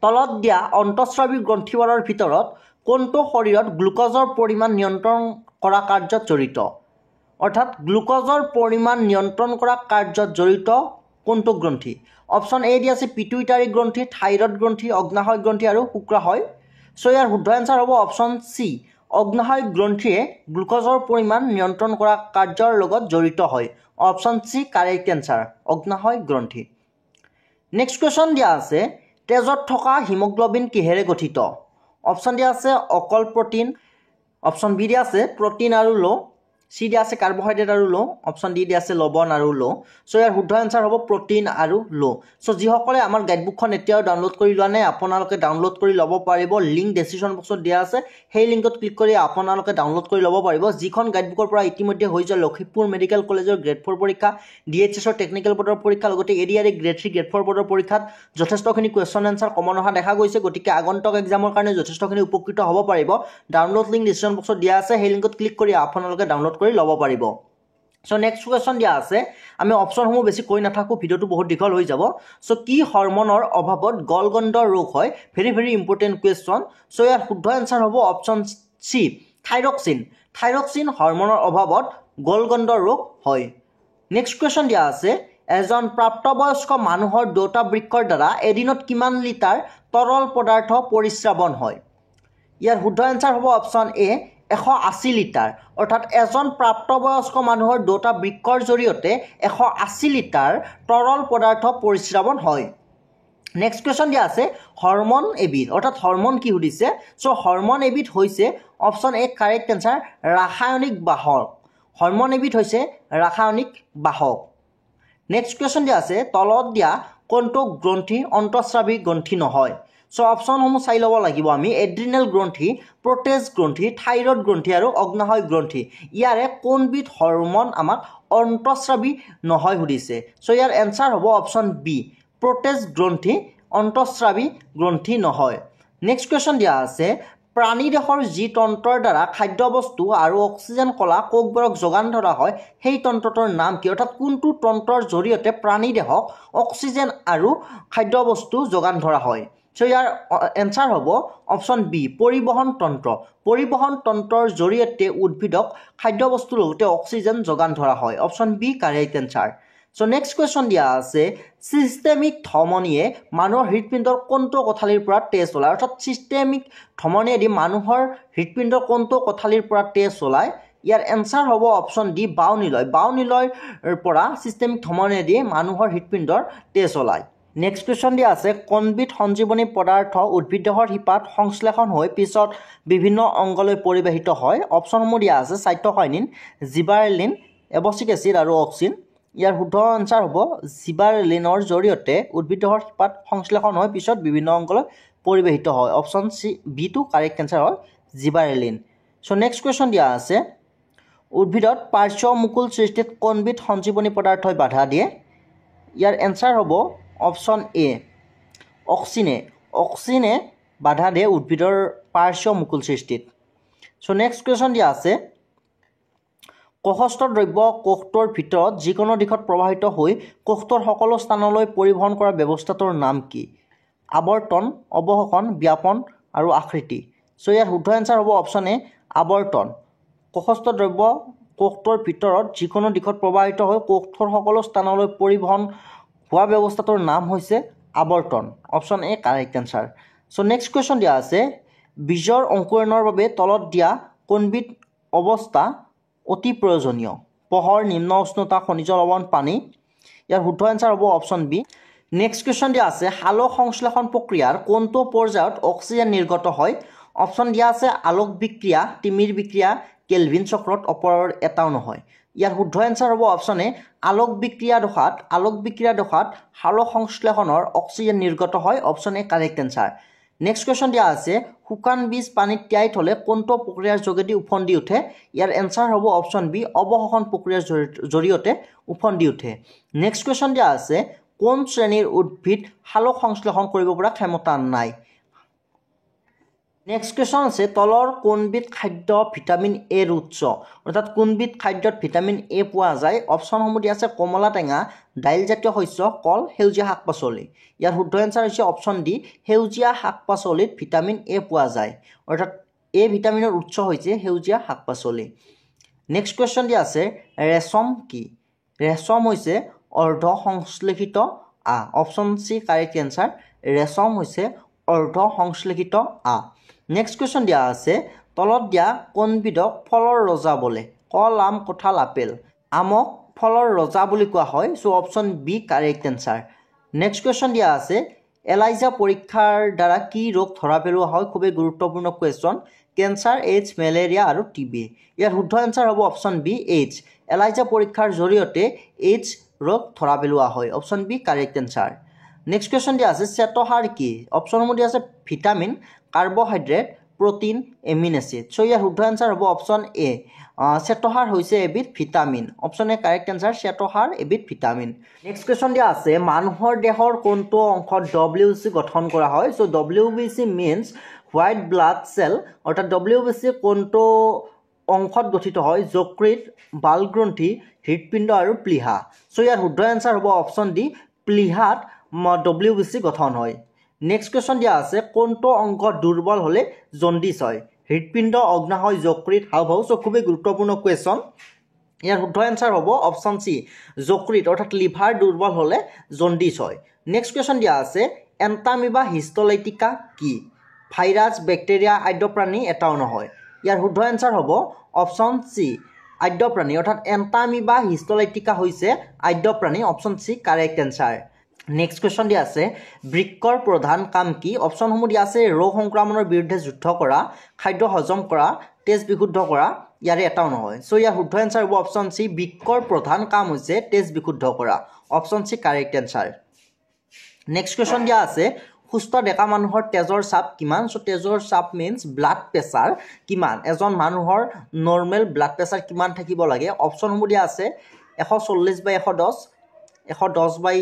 তলত দিয়া অন্তঃস্ৰাৱী গ্ৰন্থিবোৰৰ ভিতৰত কোনটো শৰীৰত গ্লুক'জৰ পৰিমাণ নিয়ন্ত্ৰণ কৰা কাৰ্যত জড়িত অৰ্থাৎ গ্লুক'জৰ পৰিমাণ নিয়ন্ত্ৰণ কৰা কাৰ্যত জড়িত কোনটো গ্ৰন্থি অপশ্যন এ দিয়া আছে পিটুইটাৰী গ্ৰন্থি থাইৰয়ড গ্ৰন্থি অগ্নাশয় গ্ৰন্থি আৰু শুক্ৰাশয় চ' ইয়াৰ শুদ্ধ এনচাৰ হ'ব অপশ্যন চি অগ্নাশয় গ্ৰন্থিয়ে গ্লুক'জৰ পৰিমাণ নিয়ন্ত্ৰণ কৰা কাৰ্যৰ লগত জড়িত হয় অপশ্যন চি কাৰেক্ট এনচাৰ অগ্নাশয় গ্ৰন্থি নেক্সট কুৱেশ্যন দিয়া আছে তেজত থকা হিমোগ্ল'বিন কিহেৰে গঠিত অপশ্যন দিয়া আছে অকল প্ৰটিন অপশ্যন বি দিয়া আছে প্ৰটিন আৰু লো চি দিয়া আছে কাৰ্বহাইড্ৰেট আৰু লো অপশ্যন ডি দিয়া আছে লৱণ আৰু লো চ' ইয়াৰ শুদ্ধ এনচাৰ হ'ব প্ৰটিন আৰু লো চ' যিসকলে আমাৰ গাইডবুকখন এতিয়াও ডাউনলোড কৰি লোৱা নাই আপোনালোকে ডাউনলোড কৰি ল'ব পাৰিব লিংক ডেছক্ৰিপশ্যন বক্সত দিয়া আছে সেই লিংকত ক্লিক কৰি আপোনালোকে ডাউনলোড কৰি ল'ব পাৰিব যিখন গাইডবুকৰ পৰা ইতিমধ্যে হৈ যোৱা লখিমপুৰ মেডিকেল কলেজৰ গ্ৰেড 4 পৰীক্ষা DHSৰ টেকনিকেল বোৰ্ডৰ পৰীক্ষা লগতে এডিআৰই গ্ৰেড 3 গ্ৰেড 4 বোৰ্ডৰ পৰীক্ষাত যথেষ্টখিনি কুৱেশ্যন এনচাৰ কমন অহা দেখা গৈছে গতিকে আগন্তুক এক্সামৰ কাৰণে যথেষ্টখিনি উপকৃত হ'ব পাৰিব ডাউনলোড লিংক ডেছক্ৰিপশ্যন বক্সত দিয়া আছে সেই লিংকত ক্লিক কৰি আপোনালোকে ডাউনলোড কৰি ল'ব পাৰিব চ' নেক্সট কুৱেশ্যন দিয়া আছে আমি অপশ্যনসমূহ বেছি কৈ নাথাকোঁ ভিডিঅ'টো বহুত দীঘল হৈ যাব চ' কি হৰমনৰ অভাৱত গলগণ্ড ৰোগ হয় very very important question so' ইয়াৰ শুদ্ধ এনচাৰ হ'ব অপশ্যন চি থাইৰক্সিন হৰমনৰ অভাৱত গলগণ্ড ৰোগ হয় নেক্সট কুৱেশ্যন দিয়া আছে এজন প্ৰাপ্তবয়স্ক মানুহৰ দুটা বৃক্কৰ দ্বাৰা এদিনত কিমান লিটাৰ তৰল পদাৰ্থ পৰিস্ৰাৱন হয় ইয়াৰ শুদ্ধ এনচাৰ হ'ব অপশ্যন এ 180 লিটাৰ অৰ্থাৎ এজন প্ৰাপ্তবয়স্ক মানুহৰ দুটা বৃক্কৰ জৰিয়তে 180 লিটাৰ তৰল পদাৰ্থ পৰিস্ৰাৱন হয় নেক্সট কুৱেশ্যন দিয়া আছে হৰমন এবিধ অৰ্থাৎ হৰমন কি সুধিছে চ' হৰমন এবিধ হৈছে অপশ্যন এ কাৰেক্ট এনচাৰ ৰাসায়নিক বাহক হৰমন এবিধ হৈছে ৰাসায়নিক বাহক নেক্সট কুৱেশ্যন দিয়া আছে তলত দিয়া কোনটো গ্ৰন্থি অন্তঃস্ৰাৱী গ্ৰন্থি নহয় চ' অপশ্যনসমূহ চাই ল'ব লাগিব আমি এড্ৰিনেল গ্ৰন্থি প্ৰটেজ গ্ৰন্থি থাইৰয়ড গ্ৰন্থি আৰু অগ্নাশয় গ্ৰন্থি ইয়াৰে কোনবিধ হৰমন আমাক অন্তঃস্ৰাৱী নহয় সুধিছে চ' ইয়াৰ এনচাৰ হ'ব অপশ্যন বি প্ৰটেজ গ্ৰন্থি অন্তঃস্ৰাৱী গ্ৰন্থি নহয় নেক্সট কুৱেশ্যন দিয়া আছে প্ৰাণীদেহৰ যি তন্ত্ৰৰ দ্বাৰা খাদ্যবস্তু আৰু অক্সিজেন কলা কোষবোৰক যোগান ধৰা হয় সেই তন্ত্ৰটোৰ নাম কি অৰ্থাৎ কোনটো তন্ত্ৰৰ জৰিয়তে প্ৰাণীদেহক অক্সিজেন আৰু খাদ্যবস্তু যোগান ধৰা হয় চ' ইয়াৰ এনচাৰ হ'ব অপশ্যন বি পৰিবহণ তন্ত্ৰৰ জৰিয়তে উদ্ভিদক খাদ্যবস্তুৰ লগতে অক্সিজেন যোগান ধৰা হয় option B correct answer so' next question দিয়া আছে চিষ্টেমিক ধমনীয়ে মানুহৰ হৃদপিণ্ডৰ কোনটো কোঠালিৰ পৰা তেজ ওলায় অৰ্থাৎ চিষ্টেমিক ধমনীয়েদি মানুহৰ হৃদপিণ্ডৰ কোনটো কোঠালিৰ পৰা তেজ ওলায় ইয়াৰ এনচাৰ হ'ব অপশ্যন ডি বাওনিলয়ৰ পৰা চিষ্টেমিক ধমনীয়েদি মানুহৰ হৃদপিণ্ডৰ তেজ ওলায় নেক্সট কুৱেশ্যন দিয়া আছে কোনবিধ সঞ্জীৱনী পদাৰ্থ উদ্ভিদ দেহৰ শিপাত সংশ্লেষণ হৈ পিছত বিভিন্ন অংগলৈ পৰিবাহিত হয় অপশ্যনসমূহ দিয়া আছে চাইট'কাইনিন জিবাৰেলিন এবছিক এচিড আৰু অক্সিন ইয়াৰ শুদ্ধ এনচাৰ হ'ব জিবাৰেলিনৰ জৰিয়তে উদ্ভিদ দেহৰ শিপাত সংশ্লেষণ হৈ পিছত বিভিন্ন অংগলৈ পৰিবাহিত হয় অপশ্যন চি বিটো কাৰেক্ট এনচাৰ হয় জিবাৰেলিন চ' নেক্সট কুৱেশ্যন দিয়া আছে উদ্ভিদত পাৰ্শ্ব মুকুল সৃষ্টিত কোনবিধ সঞ্জীৱনী পদাৰ্থই বাধা দিয়ে ইয়াৰ এনচাৰ হ'ব অপশ্যন এ অক্সিনে বাধা দিয়ে উদ্ভিদৰ পাৰ্শ্ব মুকুল সৃষ্টিত চ' নেক্সট কুৱেশ্যন দিয়া আছে কোষস্থ দ্ৰব্য কোষটোৰ ভিতৰত যিকোনো দিশত প্ৰবাহিত হৈ কোষটোৰ সকলো স্থানলৈ পৰিবহণ কৰা ব্যৱস্থাটোৰ নাম কি আৱৰ্তন অৱশোষণ ব্যাপন আৰু আকৃতি চ' ইয়াৰ শুদ্ধ এনচাৰ হ'ব অপশ্যন এ আৱৰ্তন কোষস্থ দ্ৰব্য কোষটোৰ ভিতৰত যিকোনো দিশত প্ৰবাহিত হৈ কোষটোৰ সকলো স্থানলৈ পৰিবহণ হোৱা ব্যৱস্থাটোৰ নাম হৈছে আৱৰ্তন option A correct answer so' next question দিয়া আছে বীজৰ অংকুৰণৰ বাবে তলত দিয়া কোনবিধ অৱস্থা অতি প্ৰয়োজনীয় পোহৰ নিম্ন উষ্ণতা খনিজ লৱণ পানী ইয়াৰ শুদ্ধ এনচাৰ হ'ব অপশ্যন বি নেক্সট কুৱেশ্যন দিয়া আছে সালোক সংশ্লেষণ প্ৰক্ৰিয়াৰ কোনটো পৰ্যায়ত অক্সিজেন নিৰ্গত হয় অপশ্যন দিয়া আছে আলোক বিক্ৰিয়া তিমিৰ বিক্ৰিয়া কেলভিন চক্ৰত ওপৰৰ এটাও নহয় ইয়াৰ শুদ্ধ এনচাৰ হ'ব অপশ্যন এ আলোক বিক্ৰিয়া দশাত সালোক সংশ্লেষণৰ অক্সিজেন নিৰ্গত হয় option A correct answer next question দিয়া আছে শুকান বীজ পানীত তিয়াই থ'লে কোনটো প্ৰক্ৰিয়াৰ যোগেদি উফন্দি উঠে ইয়াৰ এনচাৰ হ'ব অপশ্যন বি অৱশোষণ প্ৰক্ৰিয়াৰ জৰিয়তে উফন্দি উঠে নেক্সট কুৱেশ্যন দিয়া আছে কোন শ্ৰেণীৰ উদ্ভিদ সালোক সংশ্লেষণ কৰিব পৰা ক্ষমতা নাই নেক্সট কুৱেশ্যন আছে তলৰ কোনবিধ খাদ্য ভিটামিন এৰ উৎস অৰ্থাৎ কোনবিধ খাদ্যত ভিটামিন এ পোৱা যায় অপশ্যনসমূহ দিয়া আছে কমলা টেঙা দাইলজাতীয় শস্য কল সেউজীয়া শাক পাচলি ইয়াৰ শুদ্ধ এনচাৰ হৈছে অপশ্যন ডি সেউজীয়া শাক পাচলিত ভিটামিন এ পোৱা যায় অৰ্থাৎ এ ভিটামিনৰ উৎস হৈছে সেউজীয়া শাক পাচলি নেক্সট কুৱেশ্যন দিয়া আছে ৰেচম কি ৰেচম হৈছে অৰ্ধ সংশ্লেষিত আঁহ অপশ্যন চি কাৰেক্ট এনচাৰ ৰেচম হৈছে অৰ্ধ সংশ্লেষিত আঁহ নেক্সট কুৱেশ্যন দিয়া আছে তলত দিয়া কোনবিধক ফলৰ ৰজা বোলে কল আম কঁঠাল আপেল আমক ফলৰ ৰজা বুলি কোৱা হয় so' option B correct answer next question দিয়া আছে এলাইজা পৰীক্ষাৰ দ্বাৰা কি ৰোগ ধৰা পেলোৱা হয় খুবেই গুৰুত্বপূৰ্ণ কুৱেশ্যন কেঞ্চাৰ এইডছ মেলেৰিয়া আৰু টিবি ইয়াৰ শুদ্ধ এনচাৰ হ'ব অপশ্যন বি এইডছ এলাইজা পৰীক্ষাৰ জৰিয়তে এইডছ ৰোগ ধৰা পেলোৱা হয় option B correct answer next question দিয়া আছে শ্বেতসাৰ কি অপশ্যনসমূহ দিয়া আছে vitamin carbohydrate protein amino acid so' ইয়াৰ শুদ্ধ এনচাৰ হ'ব অপশ্যন এ শ্বেতসাৰ হৈছে এবিধ vitamin option A correct answer শ্বেতসাৰ এবিধ ভিটামিন নেক্সট কুৱেশ্যন দিয়া আছে মানুহৰ দেহৰ কোনটো অংশত WBC গঠন কৰা হয় so' WBC means white blood cell অৰ্থাৎ WBC কোনটো অংশত গঠিত হয় যকৃত বালগ্ৰন্থি হৃদপিণ্ড আৰু প্লীহা চ' ইয়াৰ শুদ্ধ এনচাৰ হ'ব অপশ্যন ডি প্লীহাত WBC গঠন হয় নেক্সট কুৱেশ্যন দিয়া আছে কোনটো অংগ দুৰ্বল হ'লে জণ্ডিছ হয় হৃদপিণ্ড অগ্নাশয় যকৃত হাওঁফাওঁ চ' খুবেই গুৰুত্বপূৰ্ণ কুৱেশ্যন ইয়াৰ শুদ্ধ এনচাৰ হ'ব অপশ্যন চি যকৃত অৰ্থাৎ লিভাৰ দুৰ্বল হ'লে জণ্ডিছ হয় নেক্সট কুৱেশ্যন দিয়া আছে এণ্টামিবা হিষ্টলাইটিকা কি ভাইৰাছ বেক্টেৰিয়া আদ্যপ্ৰাণী এটাও নহয় ইয়াৰ শুদ্ধ এনচাৰ হ'ব অপশ্যন চি আদ্যপ্ৰাণী অৰ্থাৎ এণ্টামিবা হিষ্টলাইটিকা হৈছে আদ্যপ্ৰাণী option C correct answer next question দিয়া আছে বৃক্কৰ প্ৰধান কাম কি অপশ্যনসমূহ দিয়া আছে ৰোগ সংক্ৰমণৰ বিৰুদ্ধে যুদ্ধ কৰা খাদ্য হজম কৰা তেজ বিশুদ্ধ কৰা ইয়াৰে এটাও নহয় চ' ইয়াৰ শুদ্ধ এনচাৰ হ'ব অপশ্যন চি বৃক্কৰ প্ৰধান কাম হৈছে তেজ বিশুদ্ধ কৰা option C correct answer next question দিয়া আছে সুস্থ ডেকা মানুহৰ তেজৰ চাপ কিমান চ' তেজৰ চাপ মিনছ ব্লাড প্ৰেছাৰ কিমান এজন মানুহৰ নৰ্মেল ব্লাড প্ৰেছাৰ কিমান থাকিব লাগে অপশ্যনসমূহ দিয়া আছে 140/110 110/70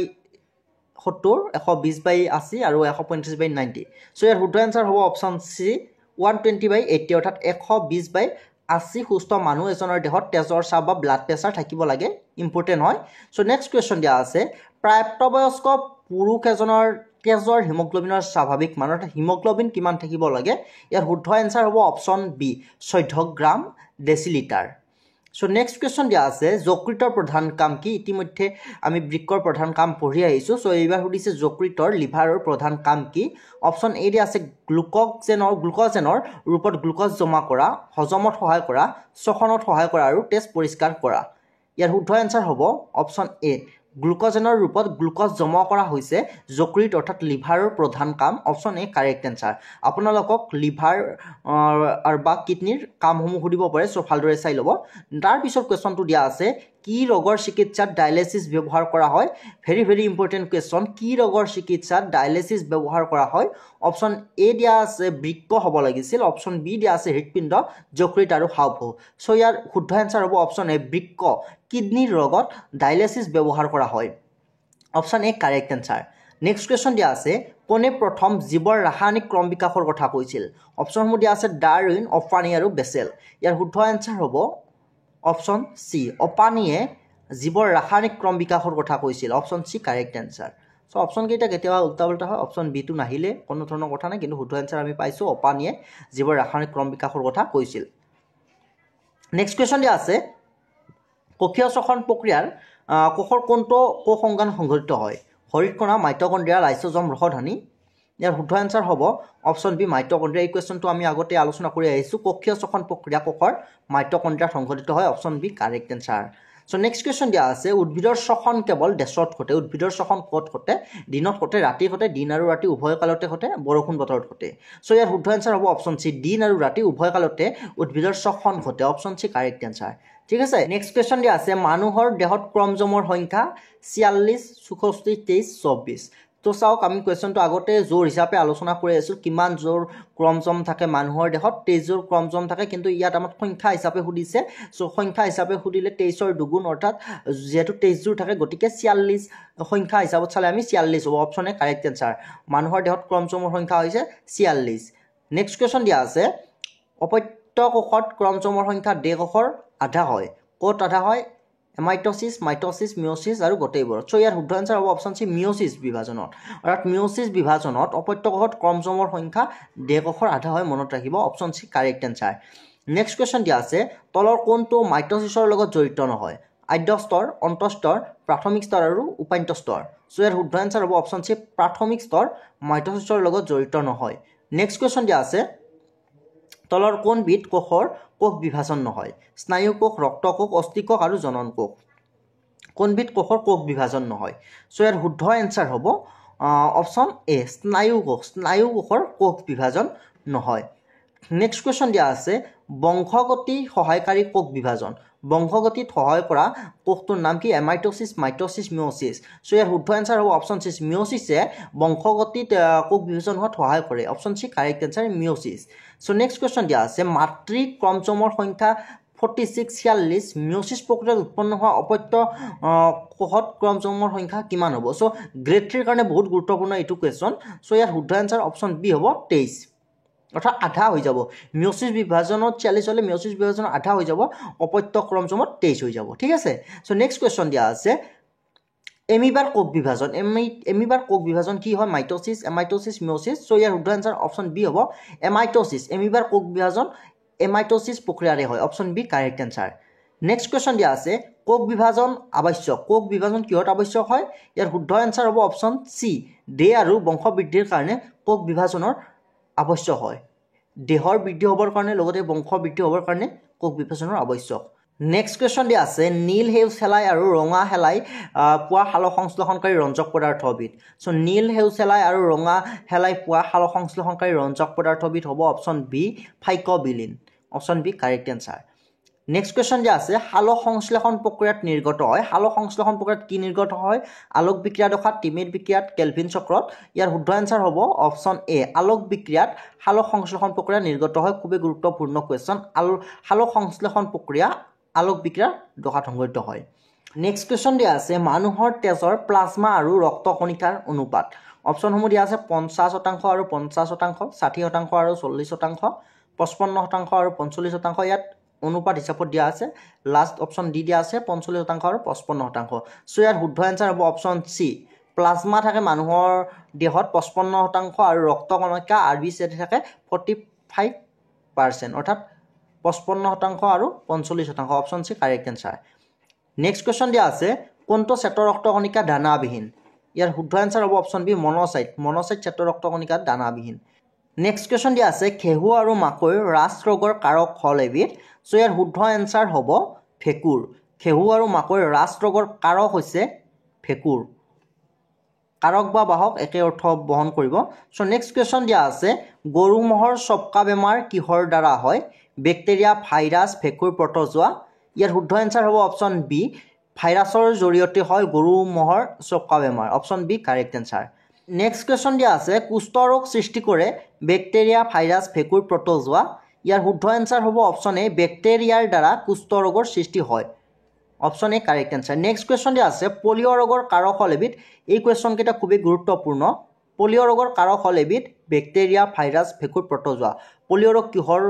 120/80 আৰু 135/90 চ' ইয়াৰ শুদ্ধ এনচাৰ হ'ব অপশ্যন চি 120/80 অৰ্থাৎ 120/80 সুস্থ মানুহ এজনৰ দেহত তেজৰ চাপ বা ব্লাড প্ৰেছাৰ থাকিব লাগে ইম্পৰ্টেণ্ট হয় চ' নেক্সট কুৱেশ্যন দিয়া আছে প্ৰাপ্তবয়স্ক পুৰুষ এজনৰ তেজৰ হিমোগ্ল'বিনৰ স্বাভাৱিক মান অৰ্থাৎ হিমোগ্ল'বিন কিমান থাকিব লাগে ইয়াৰ শুদ্ধ এনচাৰ হ'ব অপশ্যন বি 14 গ্ৰাম ডেচিলিটাৰ চ' নেক্সট কুৱেশ্যন দিয়া আছে যকৃতৰ প্ৰধান কাম কি ইতিমধ্যে আমি বৃক্কৰ প্ৰধান কাম পঢ়ি আহিছোঁ চ' এইবাৰ সুধিছে যকৃতৰ লিভাৰৰ প্ৰধান কাম কি অপশ্যন এ দিয়া আছে গ্লুক'জেনৰ ৰূপত গ্লুক'জ জমা কৰা হজমত সহায় কৰা শ্বসনত সহায় কৰা আৰু তেজ পৰিষ্কাৰ কৰা ইয়াৰ শুদ্ধ এনচাৰ হ'ব অপশ্যন এ গ্লুক'জেনৰ ৰূপত গ্লুক'জ জমা কৰা হৈছে যকৃত অৰ্থাৎ লিভাৰৰ প্ৰধান কাম অপশ্যন এ কাৰেক্ট এনচাৰ আপোনালোকক লিভাৰ বা কিডনীৰ কামসমূহ সুধিব পাৰে চ' ভালদৰে চাই ল'ব তাৰপিছত কুৱেশ্যনটো দিয়া আছে কি ৰোগৰ চিকিৎসাত ডায়েলিচিছ ব্যৱহাৰ কৰা হয় ভেৰি ভেৰি ইম্পৰ্টেণ্ট কুৱেশ্যন কি ৰোগৰ চিকিৎসাত ডায়েলিচিছ ব্যৱহাৰ কৰা হয় অপশ্যন এ দিয়া আছে বৃক্ক হ'ব লাগিছিল অপশ্যন বি দিয়া আছে হৃদপিণ্ড যকৃত আৰু হাওঁফাওঁ চ' ইয়াৰ শুদ্ধ এনচাৰ হ'ব অপশ্যন এ বৃক্ক কিডনীৰ ৰোগত ডায়েলিচিছ ব্যৱহাৰ কৰা হয় option A correct answer next question দিয়া আছে কোনে প্ৰথম জীৱৰ ৰাসায়নিক ক্ৰম বিকাশৰ কথা কৈছিল অপশ্যনসমূহ দিয়া আছে ডাৰউইন অপানী আৰু বেচেল ইয়াৰ শুদ্ধ এনচাৰ হ'ব অপশ্যন চি অপানীয়ে জীৱৰ ৰাসায়নিক ক্ৰম বিকাশৰ কথা কৈছিল option C correct answer so' অপশ্যনকেইটা কেতিয়াবা উল্টা উল্টা হয় অপশ্যন বিটো নাহিলে কোনো ধৰণৰ কথা নাই কিন্তু শুদ্ধ এনচাৰ আমি পাইছোঁ অপানীয়ে জীৱৰ ৰাসায়নিক ক্ৰম বিকাশৰ কথা কৈছিল নেক্সট কুৱেশ্যন দিয়া আছে কোষীয় শ্বসন প্ৰক্ৰিয়াৰ কোষৰ কোনটো কোষ অংগান সংঘটিত হয় হৰিতকণা মাইটকণ্ড্ৰিয়া লাইচোজম ৰসধনী ইয়াৰ শুদ্ধ এনচাৰ হ'ব অপশ্যন বি মাইটকণ্ড্ৰিয়া এই কুৱেশ্যনটো আমি আগতে আলোচনা কৰি আহিছোঁ কোষীয় শ্বসন প্ৰক্ৰিয়া কোষৰ মাইটকণ্ড্ৰিয়াত সংঘটিত হয় option B correct answer so' next question দিয়া আছে উদ্ভিদৰ শ্বসন কেৱল ডেছত ঘটে উদ্ভিদৰ শ্বসন ক'ত ঘটে দিনত ঘটে ৰাতি ঘটে দিন আৰু ৰাতি উভয় কালতে ঘটে বৰষুণ বতৰত ঘটে চ' ইয়াৰ শুদ্ধ এনচাৰ হ'ব অপশ্যন চি দিন আৰু ৰাতি উভয় কালতে উদ্ভিদৰ শ্বসন ঘটে অপশ্যন চি কাৰেক্ট এনচাৰ ঠিক আছে নেক্সট কুৱেশ্যন দিয়া আছে মানুহৰ দেহত ক্ৰমজমৰ সংখ্যা 46 64 23 24 তো চাওক আমি কুৱেশ্যনটো আগতে জোৰ হিচাপে আলোচনা কৰি আছোঁ কিমান জোৰ ক্ৰমজম থাকে মানুহৰ দেহত 23 জোৰ ক্ৰমজম থাকে কিন্তু ইয়াত আমাক সংখ্যা হিচাপে সুধিছে চ' সংখ্যা হিচাপে সুধিলে 23ৰ দুগুণ অৰ্থাৎ যেহেতু 23 জোৰ থাকে গতিকে 46 সংখ্যা হিচাপত চালে আমি 46 হ'ব অপশ্যন এ কাৰেক্ট এনচাৰ মানুহৰ দেহত ক্ৰমজমৰ সংখ্যা হৈছে 46 নেক্সট কুৱেশ্যন দিয়া আছে অপত্য কোষত ক্ৰমজমৰ সংখ্যা ডে কোষৰ আধা হয় ক'ত আধা হয় এমাইট'চিছ মাইট'চিছ মিঅ'চিছ আৰু গোটেইবোৰ চ' ইয়াৰ শুদ্ধ এনচাৰ হ'ব অপশ্যন চি মিঅ'চিছ বিভাজনত অৰ্থাৎ মিঅ'চিছ বিভাজনত অপত্য কোষত ক্ৰমজমৰ সংখ্যা ডে কোষৰ আধা হয় মনত ৰাখিব option C correct answer next question দিয়া আছে তলৰ কোনটো মাইট'চিছৰ লগত জড়িত নহয় আদ্য স্তৰ অন্তঃস্তৰ প্ৰাথমিক স্তৰ আৰু উপান্ত স্তৰ চ' ইয়াৰ শুদ্ধ এনচাৰ হ'ব অপশ্যন চি প্ৰাথমিক স্তৰ মাইট'চিছৰ লগত জড়িত নহয় নেক্সট কুৱেশ্যন দিয়া আছে তলৰ কোনবিধ কোষৰ কোষ বিভাজন নহয় স্নায়ু কোষ ৰক্ত কোষ অস্থি কোষ আৰু জনন কোষ কোনবিধ কোষৰ কোষ বিভাজন নহয় চ' ইয়াৰ শুদ্ধ এনচাৰ হ'ব অপশ্যন এ স্নায়ু কোষৰ কোষ বিভাজন নহয় নেক্সট কুৱেশ্যন দিয়া আছে বংশগতি সহায়কাৰী কোষ বিভাজন বংশগতিত সহায় কৰা কোষটোৰ নাম কি এমাইট'চিছ মাইট'চিছ মিঅ'চিছ চ' ইয়াৰ শুদ্ধ এনচাৰ হ'ব অপশ্যন চি মিঅ'চিছে বংশগতিত কোষ বিভাজন হোৱাত সহায় কৰে option C correct answer meiosis so' next question দিয়া আছে মাতৃ ক্ৰমজমৰ সংখ্যা 46 মিঅ'চিছ প্ৰক্ৰিয়াত উৎপন্ন হোৱা অপত্য কোষত ক্ৰমজমৰ সংখ্যা কিমান হ'ব চ' গ্ৰেড 3ৰ কাৰণে বহুত গুৰুত্বপূৰ্ণ এইটো কুৱেশ্যন চ' ইয়াৰ শুদ্ধ এনচাৰ অপশ্যন বি হ'ব 23 অৰ্থাৎ আধা হৈ যাব মিঅ'চিছ বিভাজনত 46 হ'লে মিঅ'চিছ বিভাজনত আধা হৈ যাব অপত্য ক্ৰমজমত 23 হৈ যাব ঠিক আছে চ' নেক্সট কুৱেশ্যন দিয়া আছে এমিবাৰ কোষ বিভাজন এমিবাৰ কোষ বিভাজন কি হয় মাইট'চিছ এমাইট'চিছ মিঅ'চিছ চ' ইয়াৰ শুদ্ধ এনচাৰ অপশ্যন বি হ'ব এমাইট'চিছ এমিবাৰ কোষ বিভাজন এমাইট'চিছ প্ৰক্ৰিয়াৰে হয় option B correct answer next question দিয়া আছে কোষ বিভাজন আৱশ্যক কোষ বিভাজন কিহত আৱশ্যক হয় ইয়াৰ শুদ্ধ এনচাৰ হ'ব অপশ্যন চি দেহ আৰু বংশ বৃদ্ধিৰ কাৰণে কোষ বিভাজনৰ আৱশ্যক হয় দেহৰ বৃদ্ধি হ'বৰ কাৰণে লগতে বংশ বৃদ্ধি হ'বৰ কাৰণে কোষ বিভাজনৰ আৱশ্যক নেক্সট কুৱেশ্যন দিয়া আছে নীল সেউজ শেলাই আৰু ৰঙা শেলাই পোৱা সালোক সংশ্লেষণকাৰী ৰঞ্জক পদাৰ্থবিধ চ' নীল সেউজ শেলাই আৰু ৰঙা শেলাই পোৱা সালোক সংশ্লেষণকাৰী ৰঞ্জক পদাৰ্থবিধ হ'ব option B phycobilin option B correct answer next question দিয়া আছে সালোক সংশ্লেষণ প্ৰক্ৰিয়াত নিৰ্গত হয় সালোক সংশ্লেষণ প্ৰক্ৰিয়াত কি নিৰ্গত হয় আলোক বিক্ৰিয়া দশাত টিমেট বিক্ৰিয়াত কেলভিন চক্ৰত ইয়াৰ শুদ্ধ এনচাৰ হ'ব অপশ্যন এ আলোক বিক্ৰিয়াত সালোক সংশ্লেষণ প্ৰক্ৰিয়া নিৰ্গত হয় খুবেই গুৰুত্বপূৰ্ণ কুৱেশ্যন সালোক সংশ্লেষণ প্ৰক্ৰিয়া আলোক বিক্ৰিয়াৰ দশাত সংঘটিত হয় নেক্সট কুৱেশ্যন দিয়া আছে মানুহৰ তেজৰ প্লাজমা আৰু ৰক্ত কণিকাৰ অনুপাত অপশ্যনসমূহ দিয়া আছে 50% আৰু 50% 60% আৰু 40% 55% আৰু 45% ইয়াত অনুপাত হিচাপত দিয়া আছে লাষ্ট অপশ্যন ডি দিয়া আছে 45% আৰু 55% চ' ইয়াৰ শুদ্ধ এনচাৰ হ'ব অপশ্যন চি প্লাজমা থাকে মানুহৰ দেহত 55% আৰু ৰক্ত কণিকা RBC থাকে 45% অৰ্থাৎ 55% আৰু 45% option C correct answer next question দিয়া আছে কোনটো শ্বেত ৰক্ত কণিকা দানাবিহীন ইয়াৰ শুদ্ধ এনচাৰ হ'ব অপশ্যন বি মন'চাইট শ্বেত ৰক্ত কণিকা দানাবিহীন নেক্সট কুৱেশ্যন দিয়া আছে ঘেহু আৰু মাকৈৰ ৰাজ ৰোগৰ কাৰক হ'ল এবিধ চ' ইয়াৰ শুদ্ধ এনচাৰ হ'ব ভেঁকুৰ ঘেহু আৰু মাকৈৰ ৰাজ ৰোগৰ কাৰক হৈছে ভেঁকুৰ কাৰক বা বাহক একে অৰ্থ বহন কৰিব চ' নেক্সট কুৱেশ্যন দিয়া আছে গৰু ম'হৰ চবকা বেমাৰ কিহৰ দ্বাৰা হয় বেক্টেৰিয়া ভাইৰাছ ভেঁকুৰ প্ৰটজোৱা ইয়াৰ শুদ্ধ এনচাৰ হ'ব অপশ্যন বি ভাইৰাছৰ জৰিয়তে হয় গৰু ম'হৰ চবকা বেমাৰ option B correct answer next question দিয়া আছে কুষ্ঠ ৰোগ সৃষ্টি কৰে বেক্টেৰিয়া ভাইৰাছ ভেঁকুৰ প্ৰটজোৱা ইয়াৰ শুদ্ধ এনচাৰ হ'ব অপশ্যন এ বেক্টেৰিয়াৰ দ্বাৰা কুষ্ঠ ৰোগৰ সৃষ্টি হয় option A correct answer next question দিয়া আছে পলিঅ' ৰোগৰ কাৰক হ'ল এবিধ এই কুৱেশ্যনকেইটা খুবেই গুৰুত্বপূৰ্ণ পলিঅ' ৰোগৰ কাৰক হ'ল এবিধ বেক্টেৰিয়া ভাইৰাছ ভেঁকুৰ প্ৰটজোৱা পলিঅ' ৰোগ কিহৰ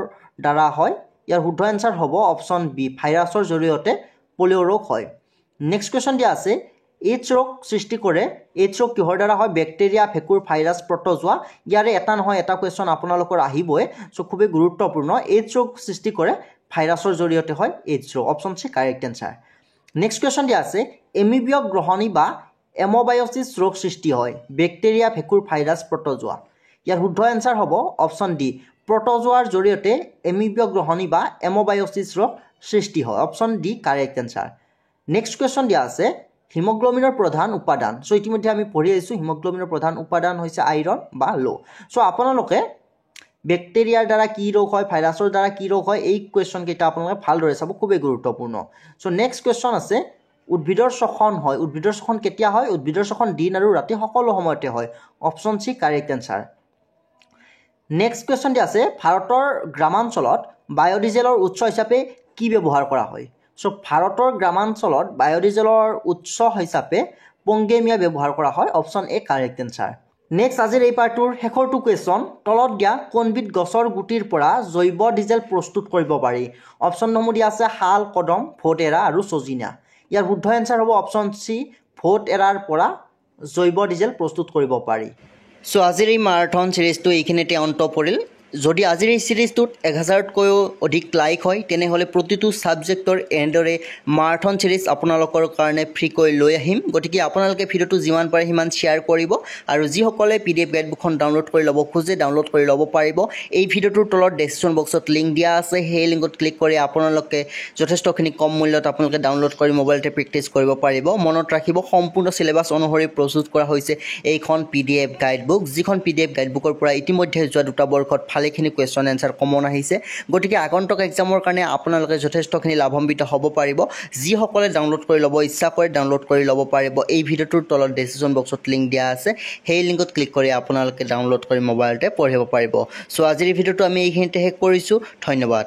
দ্বাৰা হয় ইয়াৰ শুদ্ধ এনচাৰ হ'ব অপশ্যন বি ভাইৰাছৰ জৰিয়তে পলিঅ' ৰোগ হয় নেক্সট কুৱেশ্যন দিয়া আছে এইডছ ৰোগ সৃষ্টি কৰে এইডছ ৰোগ কিহৰ দ্বাৰা হয় বেক্টেৰিয়া ভেঁকুৰ ভাইৰাছ প্ৰটজোৱা ইয়াৰে এটা নহয় এটা কুৱেশ্যন আপোনালোকৰ আহিবই চ' খুবেই গুৰুত্বপূৰ্ণ এইডছ ৰোগ সৃষ্টি কৰে ভাইৰাছৰ জৰিয়তে হয় এইডছ ৰোগ option C correct answer next question দিয়া আছে এমিবিয় গ্ৰহণী বা এম'বায়'চিছ ৰোগ সৃষ্টি হয় বেক্টেৰিয়া ভেঁকুৰ ভাইৰাছ প্ৰটজোৱা ইয়াৰ শুদ্ধ এনচাৰ হ'ব অপশ্যন ডি প্ৰটজোৱাৰ জৰিয়তে এমিবিয় গ্ৰহণী বা এম'বায়'চিছ ৰোগ সৃষ্টি হয় option D correct answer next question দিয়া আছে হিমোগ্ল'বিনৰ প্ৰধান উপাদান চ' ইতিমধ্যে আমি পঢ়ি আহিছোঁ হিমোগ্ল'বিনৰ প্ৰধান উপাদান হৈছে আইৰণ বা ল' চ' আপোনালোকে বেক্টেৰিয়াৰ দ্বাৰা কি ৰোগ হয় ভাইৰাছৰ দ্বাৰা কি ৰোগ হয় এই কুৱেশ্যনকেইটা আপোনালোকে ভালদৰে চাব খুবেই গুৰুত্বপূৰ্ণ চ' নেক্সট কুৱেশ্যন আছে উদ্ভিদৰ শ্বসন হয় উদ্ভিদৰ শ্বসন কেতিয়া হয় উদ্ভিদৰ শ্বসন দিন আৰু ৰাতি সকলো সময়তে হয় option C correct answer next question দি আছে ভাৰতৰ গ্ৰামাঞ্চলত বায়'ডিজেলৰ উৎস হিচাপে কি ব্যৱহাৰ কৰা হয় চ' ভাৰতৰ গ্ৰামাঞ্চলত বায়'ডিজেলৰ উৎস হিচাপে পংগেমিয়া ব্যৱহাৰ কৰা হয় option A correct answer next আজিৰ এই পাৰ্টটোৰ শেষৰটো কুৱেশ্যন তলত দিয়া কোনবিধ গছৰ গুটিৰ পৰা জৈৱ ডিজেল প্ৰস্তুত কৰিব পাৰি অপশ্যনসমূহ দিয়া আছে শাল কদম ভোট এৰা আৰু ছজিনা ইয়াৰ শুদ্ধ এনচাৰ হ'ব অপশ্যন চি ভোট এৰাৰ পৰা জৈৱ ডিজেল প্ৰস্তুত কৰিব পাৰি চ' আজিৰ এই মাৰাথন ছিৰিজটো এইখিনিতে অন্ত পৰিল যদি আজিৰ এই ছিৰিজটোত 1000তকৈও অধিক লাইক হয় তেনেহ'লে প্ৰতিটো ছাবজেক্টৰ এনেদৰে মাৰাথন ছিৰিজ আপোনালোকৰ কাৰণে ফ্ৰীকৈ লৈ আহিম গতিকে আপোনালোকে ভিডিঅ'টো যিমান পাৰে সিমান শ্বেয়াৰ কৰিব আৰু যিসকলে PDF গাইডবুকখন ডাউনলোড কৰি ল'ব খোজে ডাউনলোড কৰি ল'ব পাৰিব এই ভিডিঅ'টোৰ তলত ডেছক্ৰিপশ্যন বক্সত লিংক দিয়া আছে সেই লিংকত ক্লিক কৰি আপোনালোকে যথেষ্টখিনি কম মূল্যত আপোনালোকে ডাউনলোড কৰি মোবাইলতে প্ৰেক্টিছ কৰিব পাৰিব মনত ৰাখিব সম্পূৰ্ণ চিলেবাছ অনুসৰি প্ৰস্তুত কৰা হৈছে এইখন PDF গাইডবুক যিখন PDF গাইডবুকৰ পৰা ইতিমধ্যে যোৱা দুটা বৰ্ষত ভালেখিনি কুৱেশ্যন এনচাৰ কমন আহিছে গতিকে আগন্তুক এক্সামৰ কাৰণে আপোনালোকে যথেষ্টখিনি লাভান্বিত হ'ব পাৰিব যিসকলে ডাউনলোড কৰি ল'ব ইচ্ছা কৰে ডাউনলোড কৰি ল'ব পাৰিব এই ভিডিঅ'টোৰ তলত ডেছক্ৰিপশ্যন বক্সত লিংক দিয়া আছে সেই লিংকত ক্লিক কৰি আপোনালোকে ডাউনলোড কৰি মোবাইলতে পঢ়িব পাৰিব চ' আজিৰ ভিডিঅ'টো আমি এইখিনিতে শেষ কৰিছোঁ ধন্যবাদ